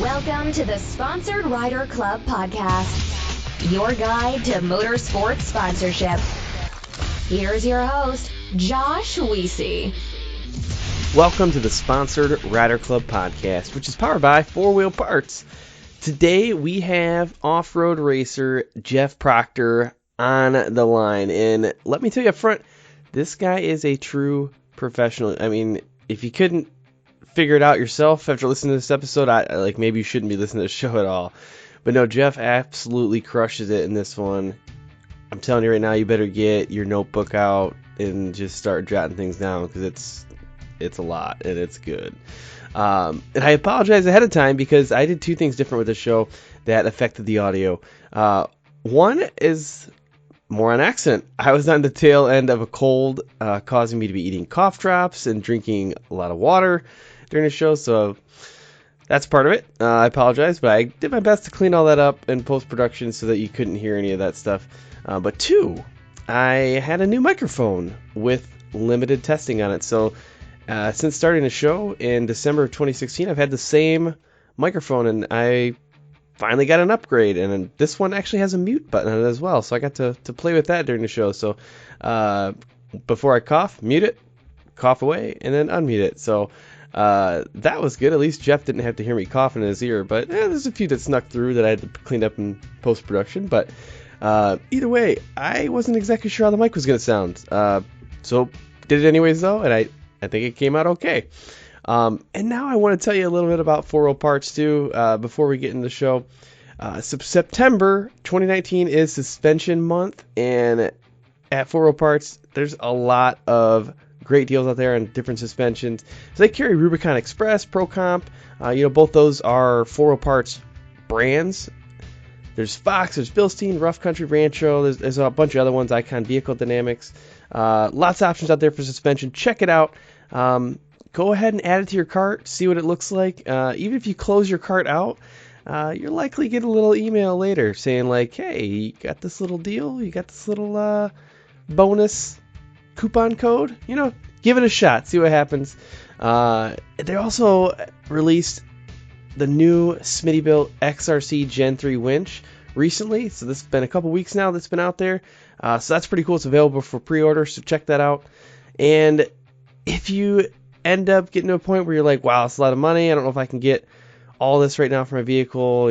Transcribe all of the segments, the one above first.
Welcome to the Sponsored Rider Club podcast, your guide to motorsports sponsorship. Here's your host, Josh Weesey. Welcome to the Sponsored Rider Club podcast, which is powered by 4-Wheel Parts. Today we have off-road racer Jeff Proctor on the line, and let me tell you up front, this guy is a true professional. I mean, if you couldn't figure it out yourself after listening to this episode, maybe you shouldn't be listening to the show at all. But no, Jeff absolutely crushes it in this one. I'm telling you right now, you better get your notebook out and just start jotting things down, because it's a lot and it's good. And I apologize ahead of time because I did two things different with the show that affected the audio. One is more on accident. I was on the tail end of a cold, causing me to be eating cough drops and drinking a lot of water during the show, so that's part of it. I apologize, but I did my best to clean all that up in post-production so that you couldn't hear any of that stuff. But two, I had a new microphone with limited testing on it. So since starting the show in December of 2016, I've had the same microphone, and I finally got an upgrade, and this one actually has a mute button on it as well, so I got to play with that during the show. So before I cough, mute it, cough away, and then unmute it. So that was good. At least Jeff didn't have to hear me coughing in his ear, but there's a few that snuck through that I had to clean up in post-production. But either way, I wasn't exactly sure how the mic was going to sound, so did it anyways though, and I think it came out okay. And now I want to tell you a little bit about 4-Wheel Parts too, before we get into the show. September 2019 is suspension month, and at 4-Wheel Parts, there's a lot of great deals out there on different suspensions. So they carry Rubicon Express, Pro Comp. Both those are 4-Wheel Parts brands. There's Fox, there's Bilstein, Rough Country, Rancho. There's a bunch of other ones, Icon Vehicle Dynamics. Lots of options out there for suspension. Check it out. Go ahead and add it to your cart, see what it looks like. Even if you close your cart out, you'll likely get a little email later saying like, hey, you got this little deal, you got this little bonus coupon code. Give it a shot, see what happens. They also released the new Smittybilt XRC Gen 3 winch recently, so this has been a couple weeks now that's been out there. So that's pretty cool. It's available for pre-order, so check that out. And if you end up getting to a point where you're like, wow, it's a lot of money, I don't know if I can get all this right now for my vehicle,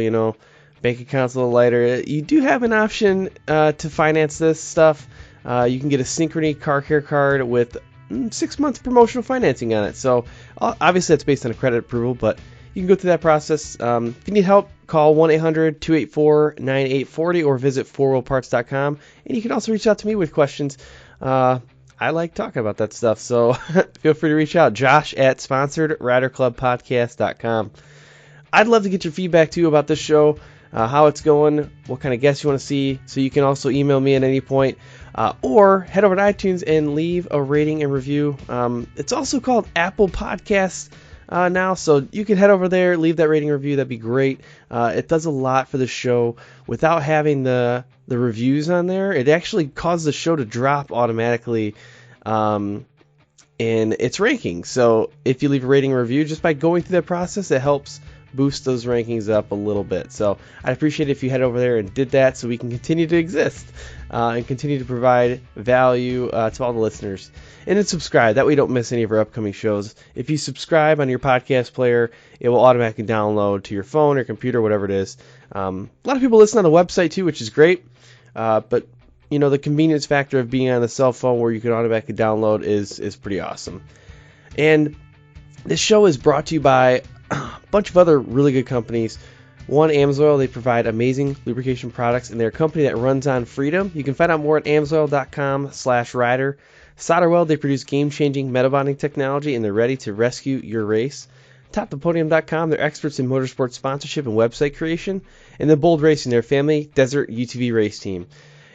bank account's a little lighter, you do have an option to finance this stuff. You can get a Synchrony car care card with 6 months promotional financing on it. So obviously that's based on a credit approval, but you can go through that process. If you need help, call 1-800-284-9840 or visit 4wheelparts.com. And you can also reach out to me with questions. I like talking about that stuff, so feel free to reach out. Josh at sponsoredriderclubpodcast.com. I'd love to get your feedback, too, about this show, how it's going, what kind of guests you want to see. So you can also email me at any point. Or head over to iTunes and leave a rating and review. It's also called Apple Podcasts now, so you can head over there, leave that rating review. That'd be great. It does a lot for the show. Without having the reviews on there, it actually causes the show to drop automatically in its rankings. So if you leave a rating and review, just by going through that process, it helps boost those rankings up a little bit. So I'd appreciate it if you head over there and did that so we can continue to exist and continue to provide value to all the listeners. And then subscribe. That way you don't miss any of our upcoming shows. If you subscribe on your podcast player, it will automatically download to your phone or computer, whatever it is. A lot of people listen on the website too, which is great. But the convenience factor of being on the cell phone where you can automatically download is pretty awesome. And this show is brought to you by a bunch of other really good companies. One, AMSOIL. They provide amazing lubrication products, and they're a company that runs on freedom. You can find out more at amsoil.com/rider. SolderWeld. They produce game-changing metal bonding technology, and they're ready to rescue your race. TopThePodium.com. They're experts in motorsport sponsorship and website creation. And then Bold Racing. Their family desert UTV race team.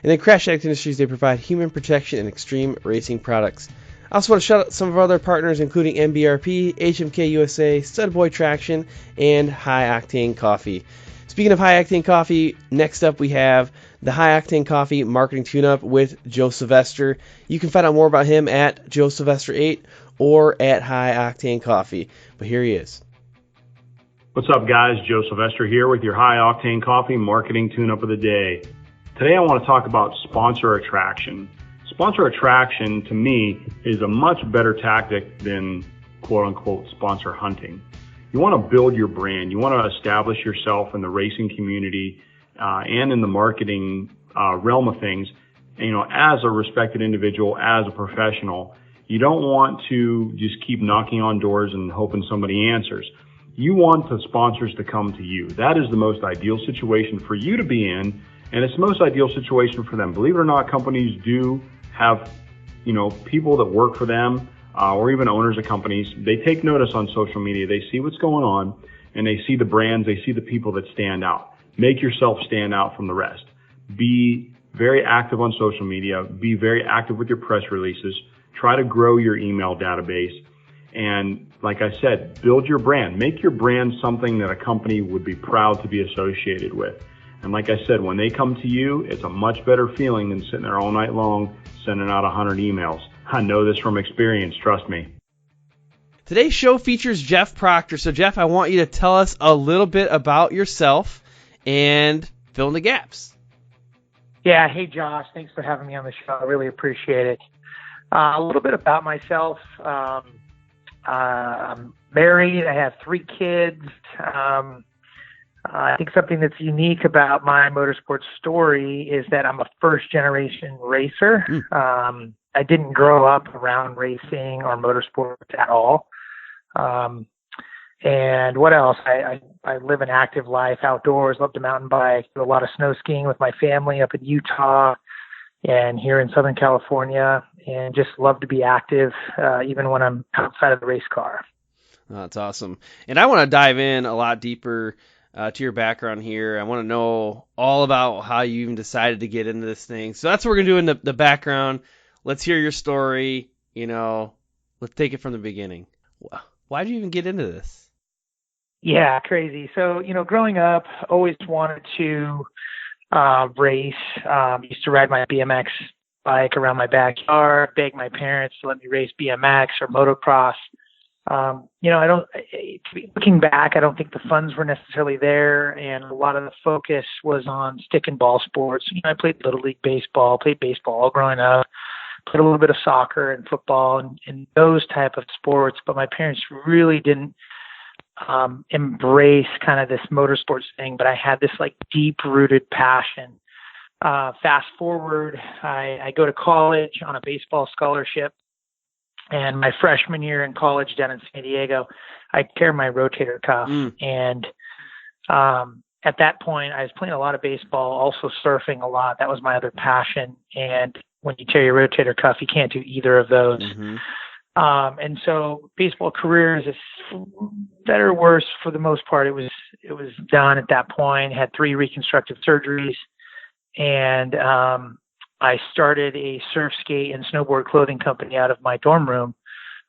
And then Crash Addict Industries. They provide human protection and extreme racing products. I also want to shout out some of our other partners, including MBRP, HMK USA, Studboy Traction, and High Octane Coffee. Speaking of High Octane Coffee, next up we have the High Octane Coffee Marketing Tune-Up with Joe Sylvester. You can find out more about him at Joe Sylvester 8 or at High Octane Coffee. But here he is. What's up, guys? Joe Sylvester here with your High Octane Coffee marketing tune-up of the day. Today I want to talk about sponsor attraction. Sponsor attraction, to me, is a much better tactic than quote-unquote sponsor hunting. You want to build your brand. You want to establish yourself in the racing community and in the marketing realm of things, as a respected individual, as a professional. You don't want to just keep knocking on doors and hoping somebody answers. You want the sponsors to come to you. That is the most ideal situation for you to be in, and it's the most ideal situation for them. Believe it or not, companies do have, people that work for them or even owners of companies. They take notice on social media. They see what's going on, and they see the brands. They see the people that stand out. Make yourself stand out from the rest. Be very active on social media. Be very active with your press releases. Try to grow your email database. And like I said, build your brand. Make your brand something that a company would be proud to be associated with. And like I said, when they come to you, it's a much better feeling than sitting there all night long sending out 100 emails. I know this from experience, trust me. Today's show features Jeff Proctor. So Jeff, I want you to tell us a little bit about yourself and fill in the gaps. Yeah, hey Josh, thanks for having me on the show. I really appreciate it. A little bit about myself. I'm married. I have 3 kids. I think something that's unique about my motorsports story is that I'm a first-generation racer. I didn't grow up around racing or motorsports at all. And what else? I live an active life outdoors, love to mountain bike, do a lot of snow skiing with my family up in Utah and here in Southern California, and just love to be active even when I'm outside of the race car. Oh, that's awesome. And I want to dive in a lot deeper to your background here. I want to know all about how you even decided to get into this thing. So that's what we're going to do in the background. Let's hear your story. Let's take it from the beginning. Why did you even get into this? Yeah, crazy. So, growing up, always wanted to race. Used to ride my BMX bike around my backyard, beg my parents to let me race BMX or motocross. Looking back, I don't think the funds were necessarily there, and a lot of the focus was on stick and ball sports. I played Little League baseball, played baseball all growing up, played a little bit of soccer and football and those type of sports, but my parents really didn't embrace kind of this motorsports thing, but I had this like deep-rooted passion. Fast forward, I go to college on a baseball scholarship, and my freshman year in college down in San Diego, I tear my rotator cuff. And at that point, I was playing a lot of baseball, also surfing a lot. That was my other passion. And when you tear your rotator cuff, you can't do either of those. And so baseball career is better or worse for the most part. It was done at that point. Had 3 reconstructive surgeries, and I started a surf, skate, and snowboard clothing company out of my dorm room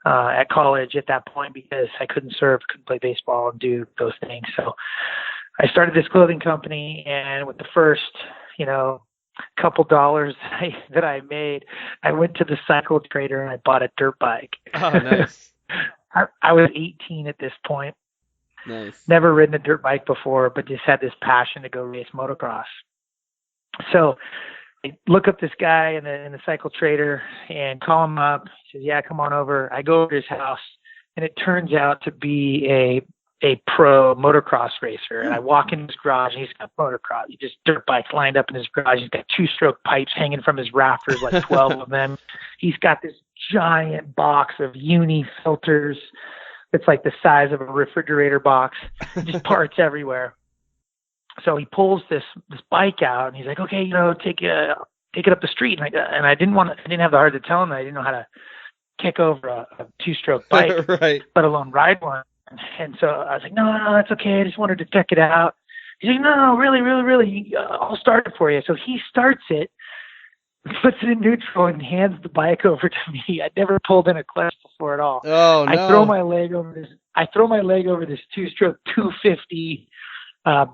at college at that point because I couldn't surf, couldn't play baseball, and do those things. So I started this clothing company, and with the first, couple dollars that I made, I went to the cycle trader and I bought a dirt bike. Oh, nice. I was 18 at this point. Nice. Never Never ridden a dirt bike before, but just had this passion to go race motocross. So I look up this guy in the cycle trader and call him up. He says, yeah, come on over. I go over to his house, and it turns out to be a pro motocross racer. And I walk in his garage, and he's got motocross. He just dirt bikes lined up in his garage. He's got 2-stroke pipes hanging from his rafters, like 12 of them. He's got this giant box of uni filters. It's like the size of a refrigerator box, just parts everywhere. So he pulls this bike out, and he's like, okay, take it up the street. And I didn't have the heart to tell him that I didn't know how to kick over a 2-stroke bike, right, let alone ride one. And so I was like, no, that's okay. I just wanted to check it out. He's like, no, really, I'll start it for you. So he starts it, puts it in neutral, and hands the bike over to me. I'd never pulled in a clutch before at all. Oh, no. I throw my leg over this 2-stroke 250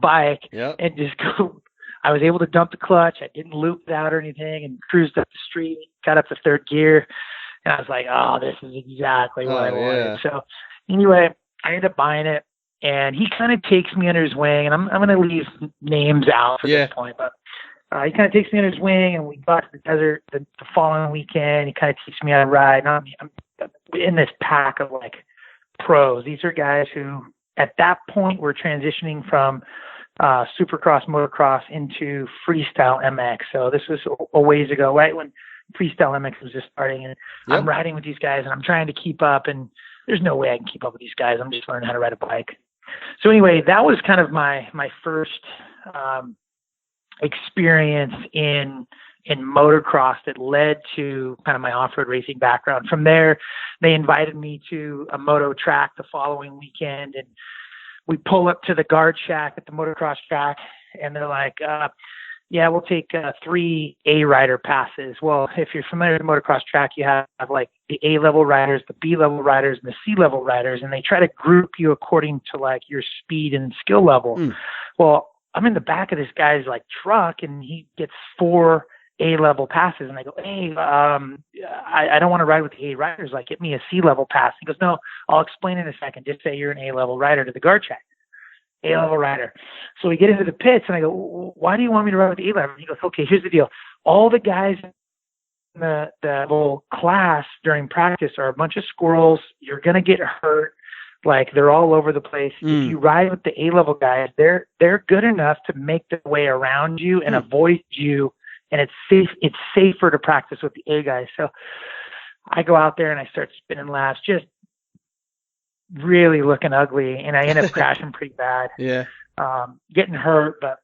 bike, yep, and just go. I was able to dump the clutch. I didn't loop it out or anything, and cruised up the street, got up to 3rd gear, and I was like, oh, this is exactly what I wanted. Yeah. So anyway, I ended up buying it. and he kind of takes me under his wing, and I'm going to leave names out for this point, but he kind of takes me under his wing, and we go out to the desert the following weekend. He kind of teaches me how to ride. And I'm in this pack of like pros. These are guys who at that point were transitioning from supercross, motocross into freestyle MX. So this was a ways ago, right when freestyle MX was just starting, and I'm riding with these guys, and I'm trying to keep up, and there's no way I can keep up with these guys. I'm just learning how to ride a bike. So anyway, that was kind of my first experience in motocross that led to kind of my off-road racing background. From there, they invited me to a moto track the following weekend, and we pull up to the guard shack at the motocross track, and they're like, yeah, we'll take 3 A rider passes. Well, if you're familiar with the motocross track, you have like the A level riders, the B level riders, and the C level riders, and they try to group you according to like your speed and skill level. Well, I'm in the back of this guy's like truck, and he gets 4 A-level passes, and I go, hey, I don't want to ride with the A riders. Like, get me a C-level pass. He goes, no, I'll explain in a second. Just say you're an A-level rider to the guard check. A-level rider. So we get into the pits, and I go, why do you want me to ride with the A-level? He goes, okay, here's the deal. All the guys in the whole class during practice are a bunch of squirrels. You're going to get hurt. Like, they're all over the place. If you ride with the A-level guys, they're good enough to make their way around you and avoid you. And it's safer to practice with the A guys. So I go out there and I start spinning laps, just really looking ugly. And I end up crashing pretty bad. Getting hurt. But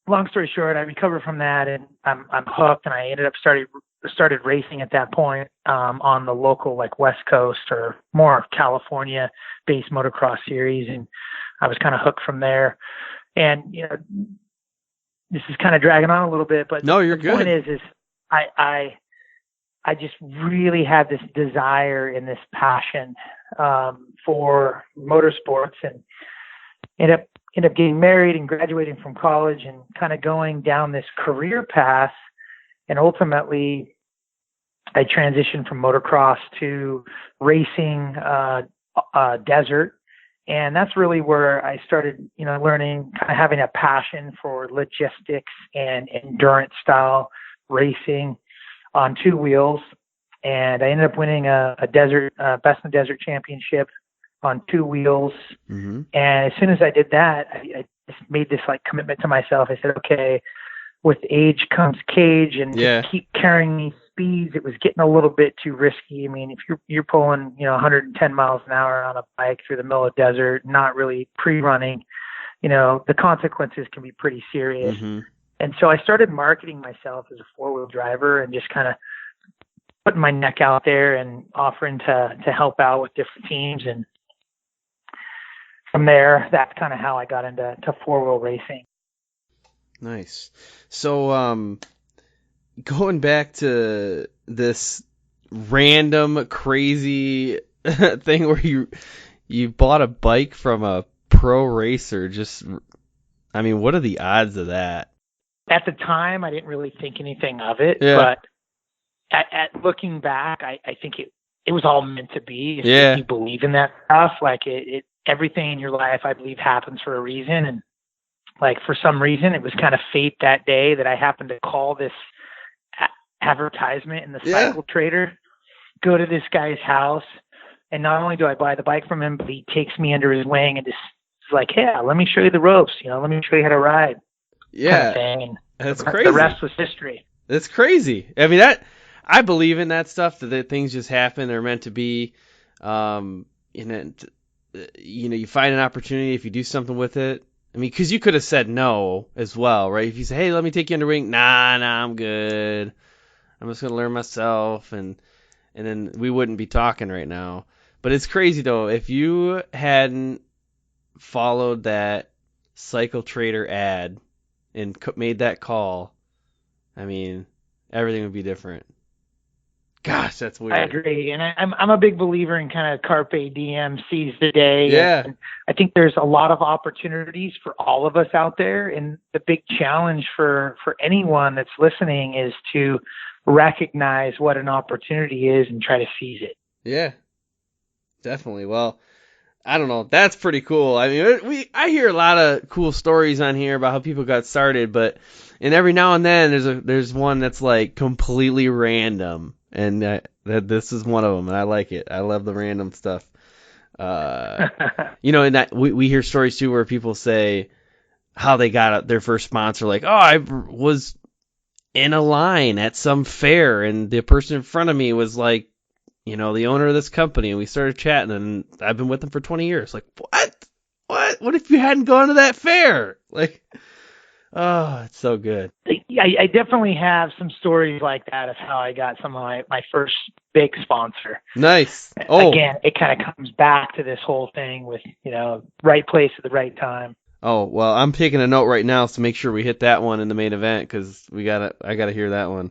long story short, I recovered from that, and I'm hooked. And I ended up started racing at that point on the local like West Coast or more California-based motocross series. And I was kind of hooked from there. And, you know, this is kind of dragging on a little bit, but no, you're the good. point is I just really had this desire and this passion for motorsports, and end up getting married and graduating from college and kind of going down this career path. And ultimately I transitioned from motocross to racing desert. And that's really where I started, you know, learning, kind of having a passion for logistics and endurance style racing on 2 wheels. And I ended up winning a desert, Best in Desert championship on 2 wheels. And as soon as I did that, I just made this like commitment to myself. I said, okay, with age comes cage, and to keep carrying these speeds, it was getting a little bit too risky. I mean, if you're pulling, you know, 110 miles an hour on a bike through the middle of the desert, not really pre-running, you know, the consequences can be pretty serious. And so I started marketing myself as a 4-wheel driver and just kind of putting my neck out there and offering to help out with different teams. And from there, that's kind of how I got into 4-wheel racing. Nice. So, going back to this random crazy thing where you bought a bike from a pro racer, I mean, what are the odds of that? At the time, I didn't really think anything of it, but at looking back, I think it was all meant to be. If you believe in that stuff, like everything in your life, I believe, happens for a reason. And like, for some reason, it was kind of fate that day that I happened to call this advertisement in the Cycle Trader, go to this guy's house, and not only do I buy the bike from him, but he takes me under his wing and just is like, hey, let me show you the ropes, you know, let me show you how to ride. Kind of thing. And that's crazy. The rest was history. That's crazy. I mean, I believe in that stuff, that things just happen. They're meant to be. You find an opportunity if you do something with it. I mean, because you could have said no as well, right? If you say, hey, let me take you under wing. Nah, I'm good. I'm just going to learn myself. And then we wouldn't be talking right now. But it's crazy, though. If you hadn't followed that Cycle Trader ad and made that call, I mean, everything would be different. Gosh, that's weird. I agree. And I'm a big believer in kind of carpe diem, seize the day. Yeah. And I think there's a lot of opportunities for all of us out there. And the big challenge for anyone that's listening is to recognize what an opportunity is and try to seize it. Yeah, definitely. Well, I don't know. That's pretty cool. I mean, I hear a lot of cool stories on here about how people got started, and every now and then there's one that's like completely random, and that this is one of them, and I like it. I love the random stuff. And that we hear stories too where people say how they got their first sponsor, like, oh, I was in a line at some fair, and the person in front of me was like, the owner of this company, and we started chatting, and I've been with them for 20 years. Like, what if you hadn't gone to that fair? Like, oh, it's so good. I definitely have some stories like that of how I got some of my first big sponsor. Nice. Oh, again, it kind of comes back to this whole thing with, right place at the right time. Oh, well, I'm taking a note right now to make sure we hit that one in the main event, because I gotta hear that one.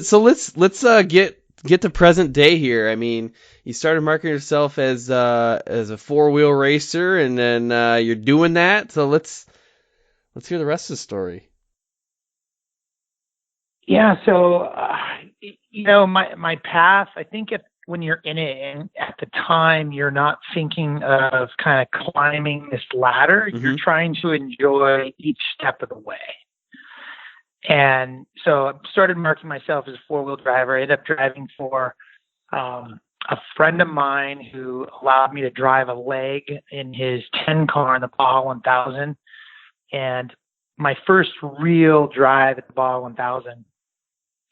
So let's get to present day here. I mean, you started marketing yourself as a four-wheel racer, and then you're doing that. So let's hear the rest of the story. Yeah. So my path, I think when you're in it, and at the time you're not thinking of kind of climbing this ladder, Mm-hmm. you're trying to enjoy each step of the way. And so I started marketing myself as a four-wheel driver. I ended up driving for a friend of mine who allowed me to drive a leg in his 10 car in the Baja 1000. And my first real drive at the Baja 1000,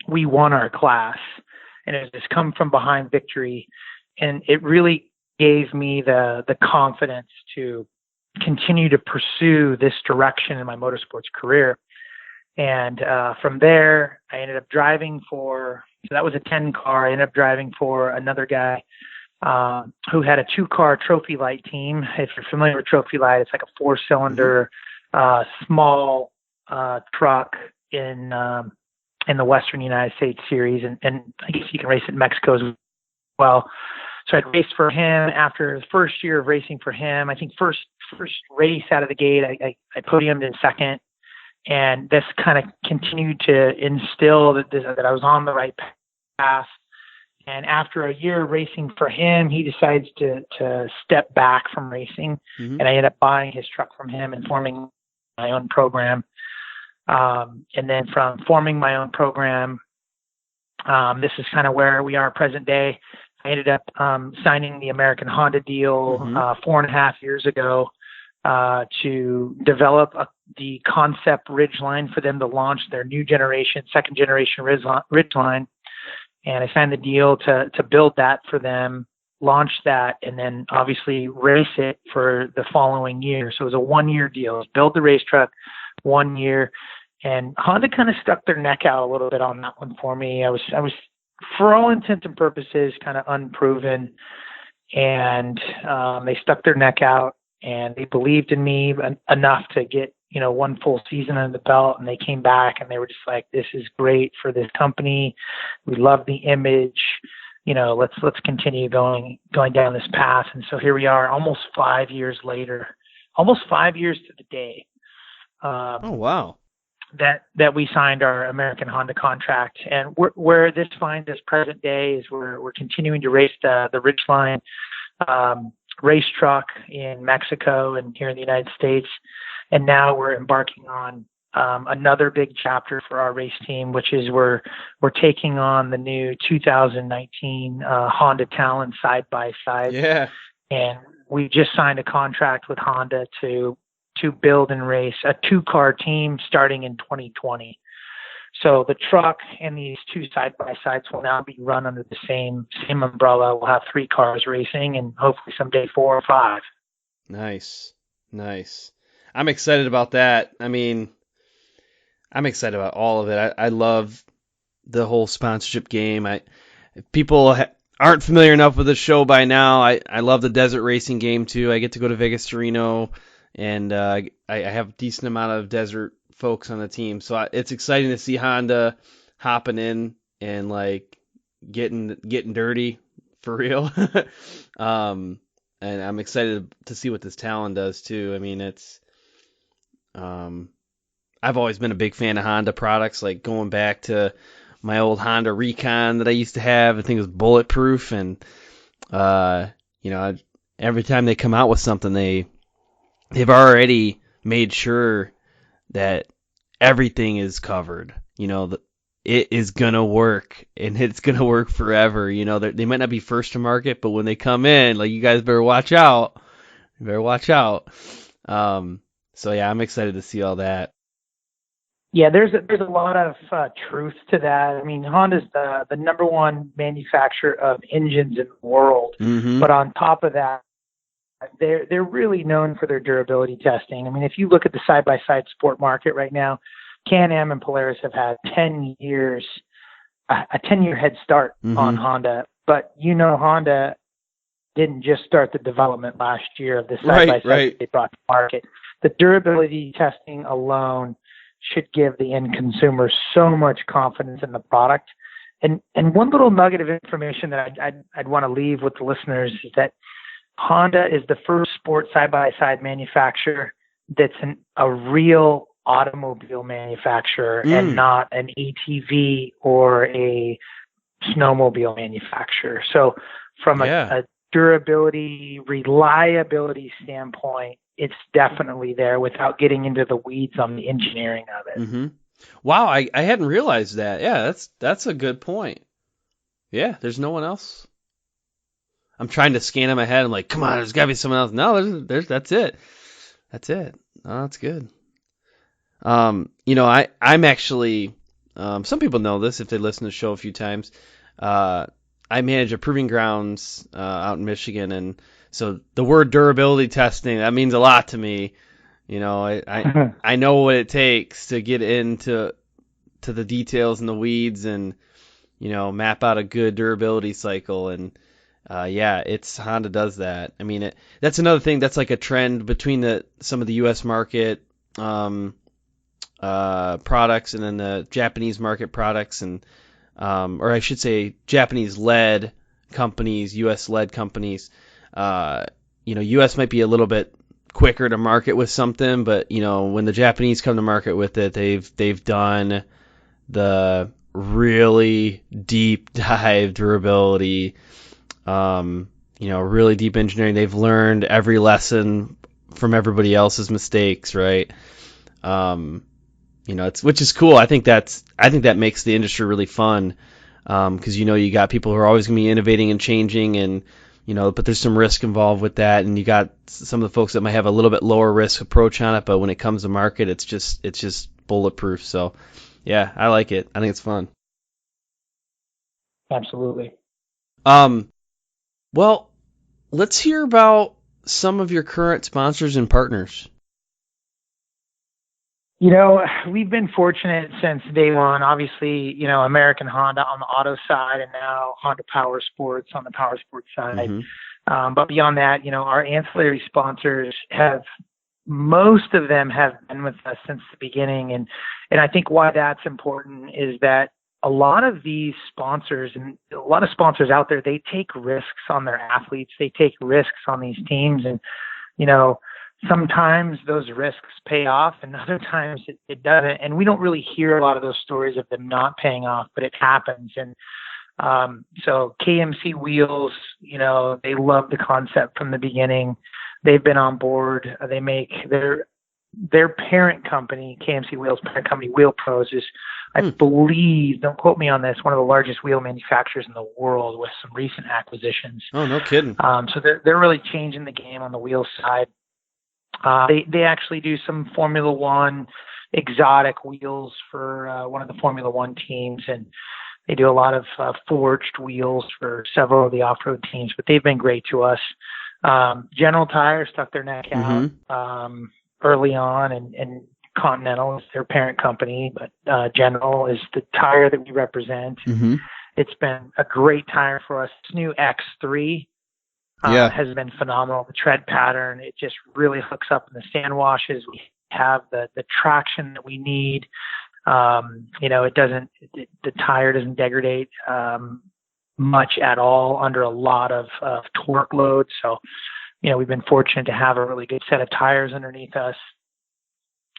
we won our class. And it was this come from behind victory. And it really gave me the confidence to continue to pursue this direction in my motorsports career. And from there, I ended up driving so that was a 10 car. I ended up driving for another guy who had a 2-car Trophy Light team. If you're familiar with Trophy Light, it's like a 4-cylinder small truck in the Western United States series. And I guess you can race it in Mexico as well. So I'd raced for him after the first year of racing for him. I think first race out of the gate, I podiumed in second. And this kind of continued to instill that I was on the right path. And after a year of racing for him, he decides to step back from racing. Mm-hmm. And I ended up buying his truck from him and forming my own program. And then from forming my own program, this is kind of where we are present day. I ended up signing the American Honda deal 4.5 years ago to develop the concept Ridgeline for them to launch their second generation Ridgeline. And I signed the deal to build that for them, launch that, and then obviously race it for the following year. So it was a 1-year deal. Build the race truck, 1 year. And Honda kind of stuck their neck out a little bit on that one for me. I was for all intents and purposes kind of unproven, and they stuck their neck out. And they believed in me enough to get, one full season under the belt. And they came back and they were just like, this is great for this company. We love the image. Let's continue going down this path. And so here we are almost 5 years later, almost 5 years to the day. Oh, wow. That we signed our American Honda contract. And where this finds us present day is we're continuing to race the Ridgeline race truck in Mexico and here in the United States. And now we're embarking on another big chapter for our race team, which is we're taking on the new 2019 Honda Talon side-by-side. Yeah. And we just signed a contract with Honda to build and race a 2-car team starting in 2020. So the truck and these 2 side-by-sides will now be run under the same umbrella. We'll have 3 cars racing and hopefully someday 4 or 5. Nice. I'm excited about that. I mean, I'm excited about all of it. I love the whole sponsorship game. If people aren't familiar enough with the show by now, I love the desert racing game too. I get to go to Vegas to Reno, and I have a decent amount of desert folks on the team, so it's exciting to see Honda hopping in and like getting dirty for real. And I'm excited to see what this Talon does too. I mean, it's I've always been a big fan of Honda products, like going back to my old Honda Recon that I used to have. I think it was bulletproof, and every time they come out with something, they've already made sure that everything is covered. It is gonna work, and it's gonna work forever. They might not be first to market, but when they come in, like, you guys better watch out. You better watch out. So yeah, I'm excited to see all that. Yeah, there's a lot of truth to that. I mean, Honda's the number one manufacturer of engines in the world, Mm-hmm. but on top of that, they're really known for their durability testing. I mean, if you look at the side-by-side sport market right now, Can-Am and Polaris have had 10 years, a 10-year head start on Honda. But Honda didn't just start the development last year of the side-by-side they brought to market. The durability testing alone should give the end consumer so much confidence in the product. And one little nugget of information that I'd want to leave with the listeners is that Honda is the first sport side-by-side manufacturer that's a real automobile manufacturer and not an ATV or a snowmobile manufacturer. So from a durability, reliability standpoint, it's definitely there without getting into the weeds on the engineering of it. Mm-hmm. Wow, I hadn't realized that. Yeah, that's a good point. Yeah, there's no one else. I'm trying to scan in my head. I'm like, come on, there's got to be someone else. No, there's that's it. That's it. Oh, that's good. I'm actually, some people know this if they listen to the show a few times. I manage a proving grounds out in Michigan, and so the word durability testing, that means a lot to me. I know what it takes to get into the details and the weeds and map out a good durability cycle. And it's Honda does that. I mean, that's another thing that's like a trend between some of the U.S. market products and then the Japanese market products, and or I should say Japanese led companies, U.S. led companies. U.S. might be a little bit quicker to market with something, but when the Japanese come to market with it, they've done the really deep dive durability, really deep engineering. They've learned every lesson from everybody else's mistakes, right? Which is cool. I think that makes the industry really fun, because you got people who are always going to be innovating and changing, and but there's some risk involved with that, and you got some of the folks that might have a little bit lower risk approach on it, but when it comes to market, it's just bulletproof. So yeah, I like it. I think it's fun. Absolutely. Well, let's hear about some of your current sponsors and partners. We've been fortunate since day one. Obviously, American Honda on the auto side, and now Honda Power Sports on the power sports side. Mm-hmm. But beyond that, our ancillary sponsors most of them have been with us since the beginning. And I think why that's important is that a lot of these sponsors and a lot of sponsors out there, they take risks on their athletes. They take risks on these teams. And, sometimes those risks pay off and other times it doesn't. And we don't really hear a lot of those stories of them not paying off, but it happens. And so KMC Wheels, they love the concept from the beginning. They've been on board. They make their parent company, KMC Wheels parent company, Wheel Pros, is, I believe, don't quote me on this, one of the largest wheel manufacturers in the world with some recent acquisitions. Oh, no kidding. So they're really changing the game on the wheel side. They actually do some Formula One exotic wheels for one of the Formula One teams, and they do a lot of forged wheels for several of the off-road teams, but they've been great to us. General Tire stuck their neck out early on, and Continental is their parent company, but General is the tire that we represent. Mm-hmm. It's been a great tire for us. This new X3 has been phenomenal. The tread pattern, it just really hooks up in the sand washes. We have the traction that we need. The tire doesn't degrade much at all under a lot of torque load. So, we've been fortunate to have a really good set of tires underneath us.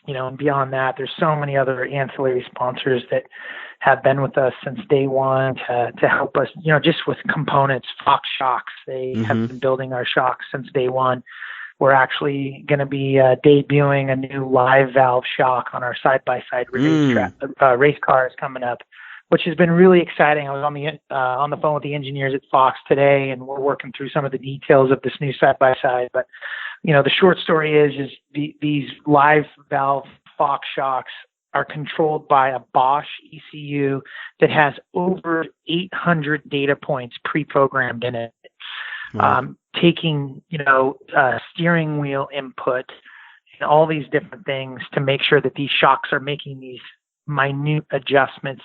And beyond that, there's so many other ancillary sponsors that, have been with us since day one to help us, just with components, Fox shocks. They have been building our shocks since day one. We're actually going to be debuting a new live valve shock on our side-by-side race cars coming up, which has been really exciting. I was on the phone with the engineers at Fox today, and we're working through some of the details of this new side-by-side. But, the short story is these live valve Fox shocks are controlled by a Bosch ECU that has over 800 data points pre-programmed in it. Taking, steering wheel input and all these different things to make sure that these shocks are making these minute adjustments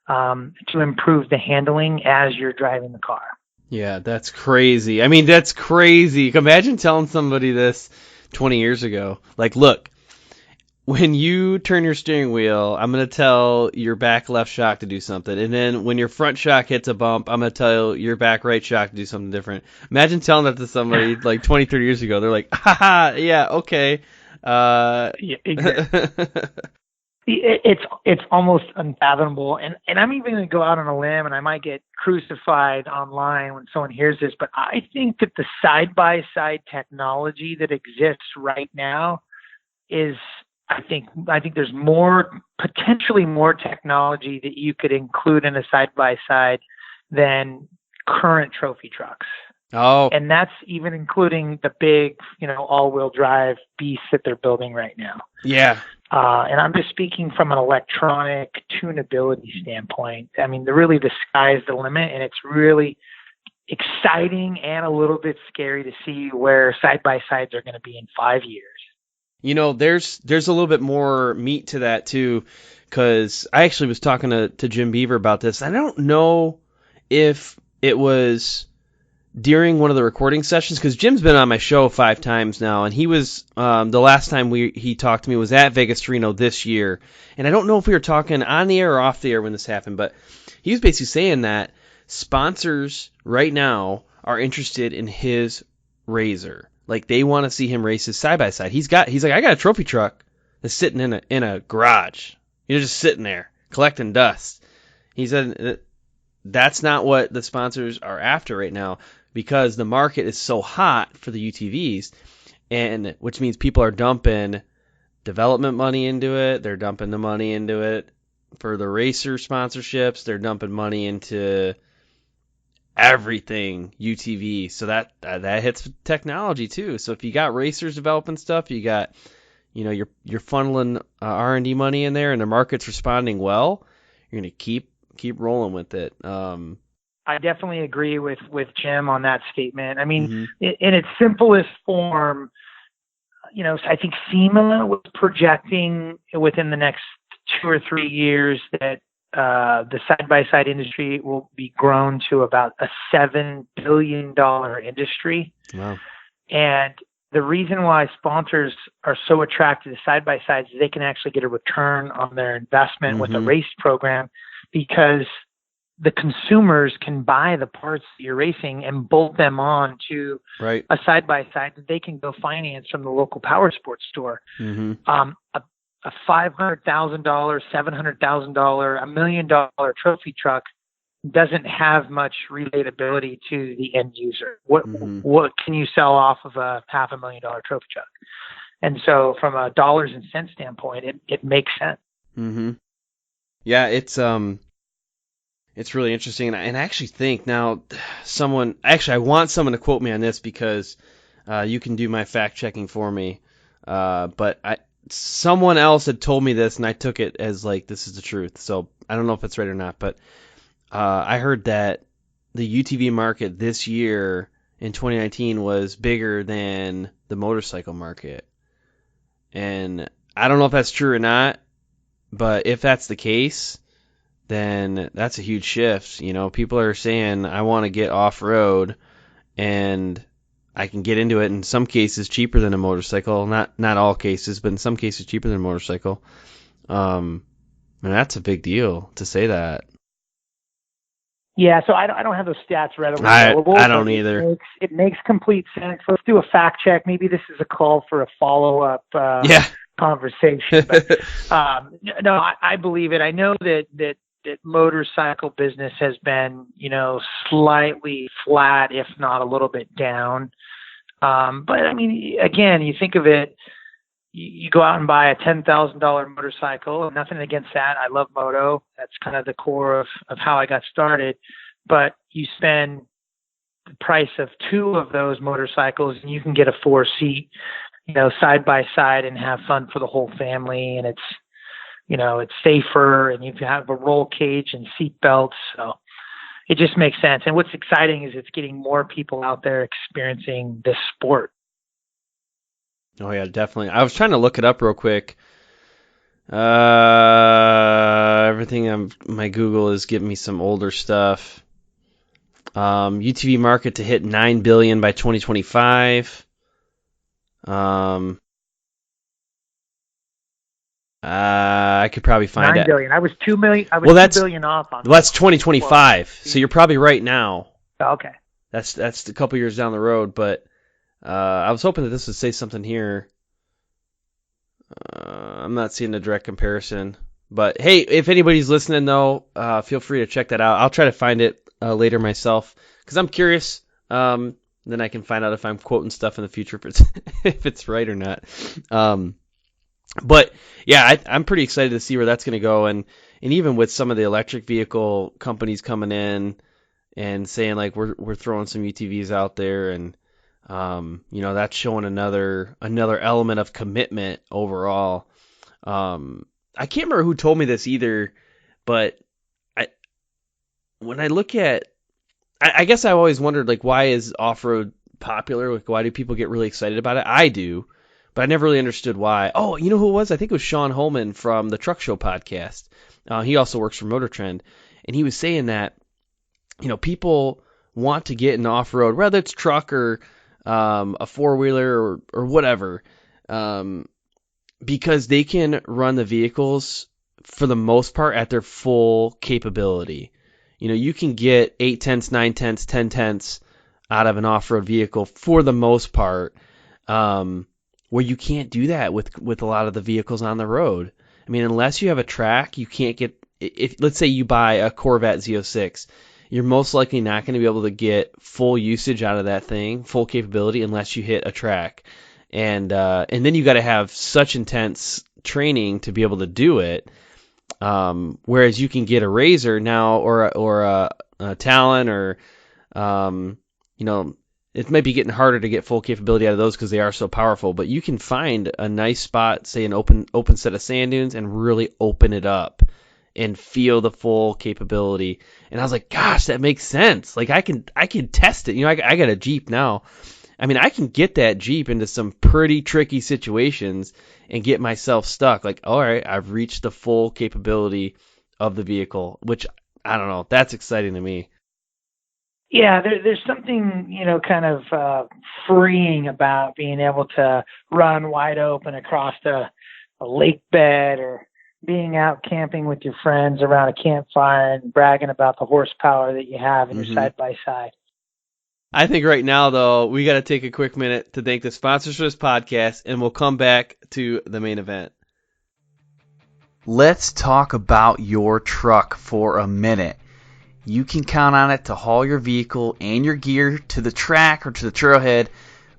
to improve the handling as you're driving the car. Yeah, that's crazy. I mean, that's crazy. Imagine telling somebody this 20 years ago. Like, look, when you turn your steering wheel, I'm going to tell your back left shock to do something. And then when your front shock hits a bump, I'm going to tell your back right shock to do something different. Imagine telling that to somebody like 20, 30 years ago. They're like, haha, yeah, okay. Yeah, exactly. It's almost unfathomable. And I'm even going to go out on a limb, and I might get crucified online when someone hears this, but I think that the side-by-side technology that exists right now is, I think there's potentially more technology that you could include in a side-by-side than current trophy trucks. Oh. And that's even including the big, all-wheel drive beasts that they're building right now. Yeah. And I'm just speaking from an electronic tunability standpoint. I mean, the sky's the limit, and it's really exciting and a little bit scary to see where side-by-sides are going to be in 5 years. There's a little bit more meat to that too, because I actually was talking to Jim Beaver about this. I don't know if it was during one of the recording sessions, because Jim's been on my show 5 times now, and he was the last time he talked to me was at Vegas to Reno this year, and I don't know if we were talking on the air or off the air when this happened, but he was basically saying that sponsors right now are interested in his Razor. Like, they want to see him race his side-by-side. He's like, I got a trophy truck that's sitting in a garage. You're just sitting there collecting dust. He said that's not what the sponsors are after right now, because the market is so hot for the UTVs, and which means people are dumping development money into it. They're dumping the money into it for the racer sponsorships. They're dumping money into everything UTV, so that hits technology too. So if you got racers developing stuff, you got you're funneling R&D money in there, and the market's responding well, you're gonna keep rolling with it. I definitely agree with Jim on that statement. I mean, in its simplest form, I think SEMA was projecting within the next 2 or 3 years that the side-by-side industry will be grown to about a $7 billion industry. Wow. And the reason why sponsors are so attracted to side-by-sides is they can actually get a return on their investment with a race program, because the consumers can buy the parts that you're racing and bolt them on to a side-by-side that they can go finance from the local power sports store. A $500,000, $700,000, $1 million trophy truck doesn't have much relatability to the end user. What can you sell off of a $500,000 trophy truck? And so from a dollars and cents standpoint, it makes sense. Yeah, it's really interesting, and I actually think now I want someone to quote me on this, because you can do my fact checking for me, but someone else had told me this, and I took it as like this is the truth. So I don't know if it's right or not, but I heard that the UTV market this year in 2019 was bigger than the motorcycle market, and I don't know if that's true or not, but if that's the case, then that's a huge shift. People are saying, I want to get off-road, and I can get into it in some cases cheaper than a motorcycle. Not all cases, but in some cases cheaper than a motorcycle. And that's a big deal to say that. Yeah, so I don't have those stats readily available. I don't either. It makes complete sense. Let's do a fact check. Maybe this is a call for a follow-up conversation. But, no, I believe it. I know that that motorcycle business has been, slightly flat, if not a little bit down. But I mean, again, you think of it, you go out and buy a $10,000 motorcycle, and nothing against that. I love moto. That's kind of the core of how I got started. But you spend the price of 2 of those motorcycles and you can get a 4-seat, side by side and have fun for the whole family. And it's safer, and you can have a roll cage and seat belts. So it just makes sense. And what's exciting is it's getting more people out there experiencing this sport. Oh yeah, definitely. I was trying to look it up real quick. Everything on my Google is giving me some older stuff. UTV market to hit $9 billion by 2025. I could probably find $9 billion. I was $2 million. I was $2 billion off on. Well, that's 2025. So you're probably right now. Okay. That's a couple years down the road, but I was hoping that this would say something here. I'm not seeing a direct comparison, but hey, if anybody's listening though, feel free to check that out. I'll try to find it later myself because I'm curious. Then I can find out if I'm quoting stuff in the future if it's right or not. But yeah, I'm pretty excited to see where that's going to go, and even with some of the electric vehicle companies coming in and saying like we're throwing some UTVs out there, and that's showing another element of commitment overall. I can't remember who told me this either, but when I look at, I guess I've always wondered like why is off-road popular? Like why do people get really excited about it? I do. But I never really understood why. Oh, you know who it was? I think it was Sean Holman from the Truck Show podcast. He also works for Motor Trend. And he was saying that, people want to get an off-road, whether it's truck or a four-wheeler or whatever, because they can run the vehicles, for the most part, at their full capability. You can get 8/10, 9/10, 10/10 out of an off-road vehicle for the most part. Where you can't do that with a lot of the vehicles on the road. I mean, unless you have a track, you can't get, if let's say you buy a Corvette Z06, you're most likely not going to be able to get full usage out of that thing, full capability, unless you hit a track. And then you got to have such intense training to be able to do it. Whereas you can get a Razor now or a Talon or, it might be getting harder to get full capability out of those because they are so powerful, but you can find a nice spot, say an open set of sand dunes, and really open it up and feel the full capability. And I was like, gosh, that makes sense. Like I can test it. I got a Jeep now. I mean, I can get that Jeep into some pretty tricky situations and get myself stuck. Like, all right, I've reached the full capability of the vehicle, which I don't know. That's exciting to me. Yeah, there's something, kind of freeing about being able to run wide open across a lake bed, or being out camping with your friends around a campfire and bragging about the horsepower that you have in your side-by-side. I think right now, though, we got to take a quick minute to thank the sponsors for this podcast, and we'll come back to the main event. Let's talk about your truck for a minute. You can count on it to haul your vehicle and your gear to the track or to the trailhead,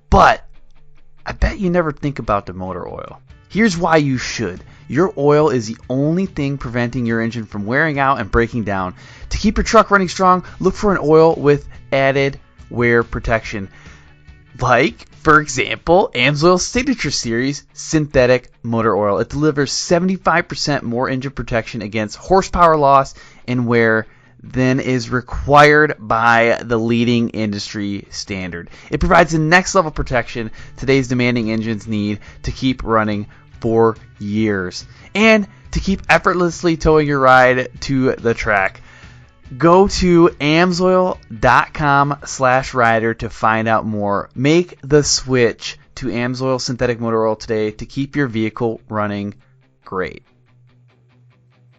but I bet you never think about the motor oil. Here's why you should. Your oil is the only thing preventing your engine from wearing out and breaking down. To keep your truck running strong, look for an oil with added wear protection. Like, for example, AMSOIL Signature Series Synthetic Motor Oil. It delivers 75% more engine protection against horsepower loss and wear than is required by the leading industry standard. It provides the next level protection today's demanding engines need to keep running for years and to keep effortlessly towing your ride to the track. Go to AMSOIL.com/rider to find out more. Make the switch to AMSOIL Synthetic Motor Oil today to keep your vehicle running great.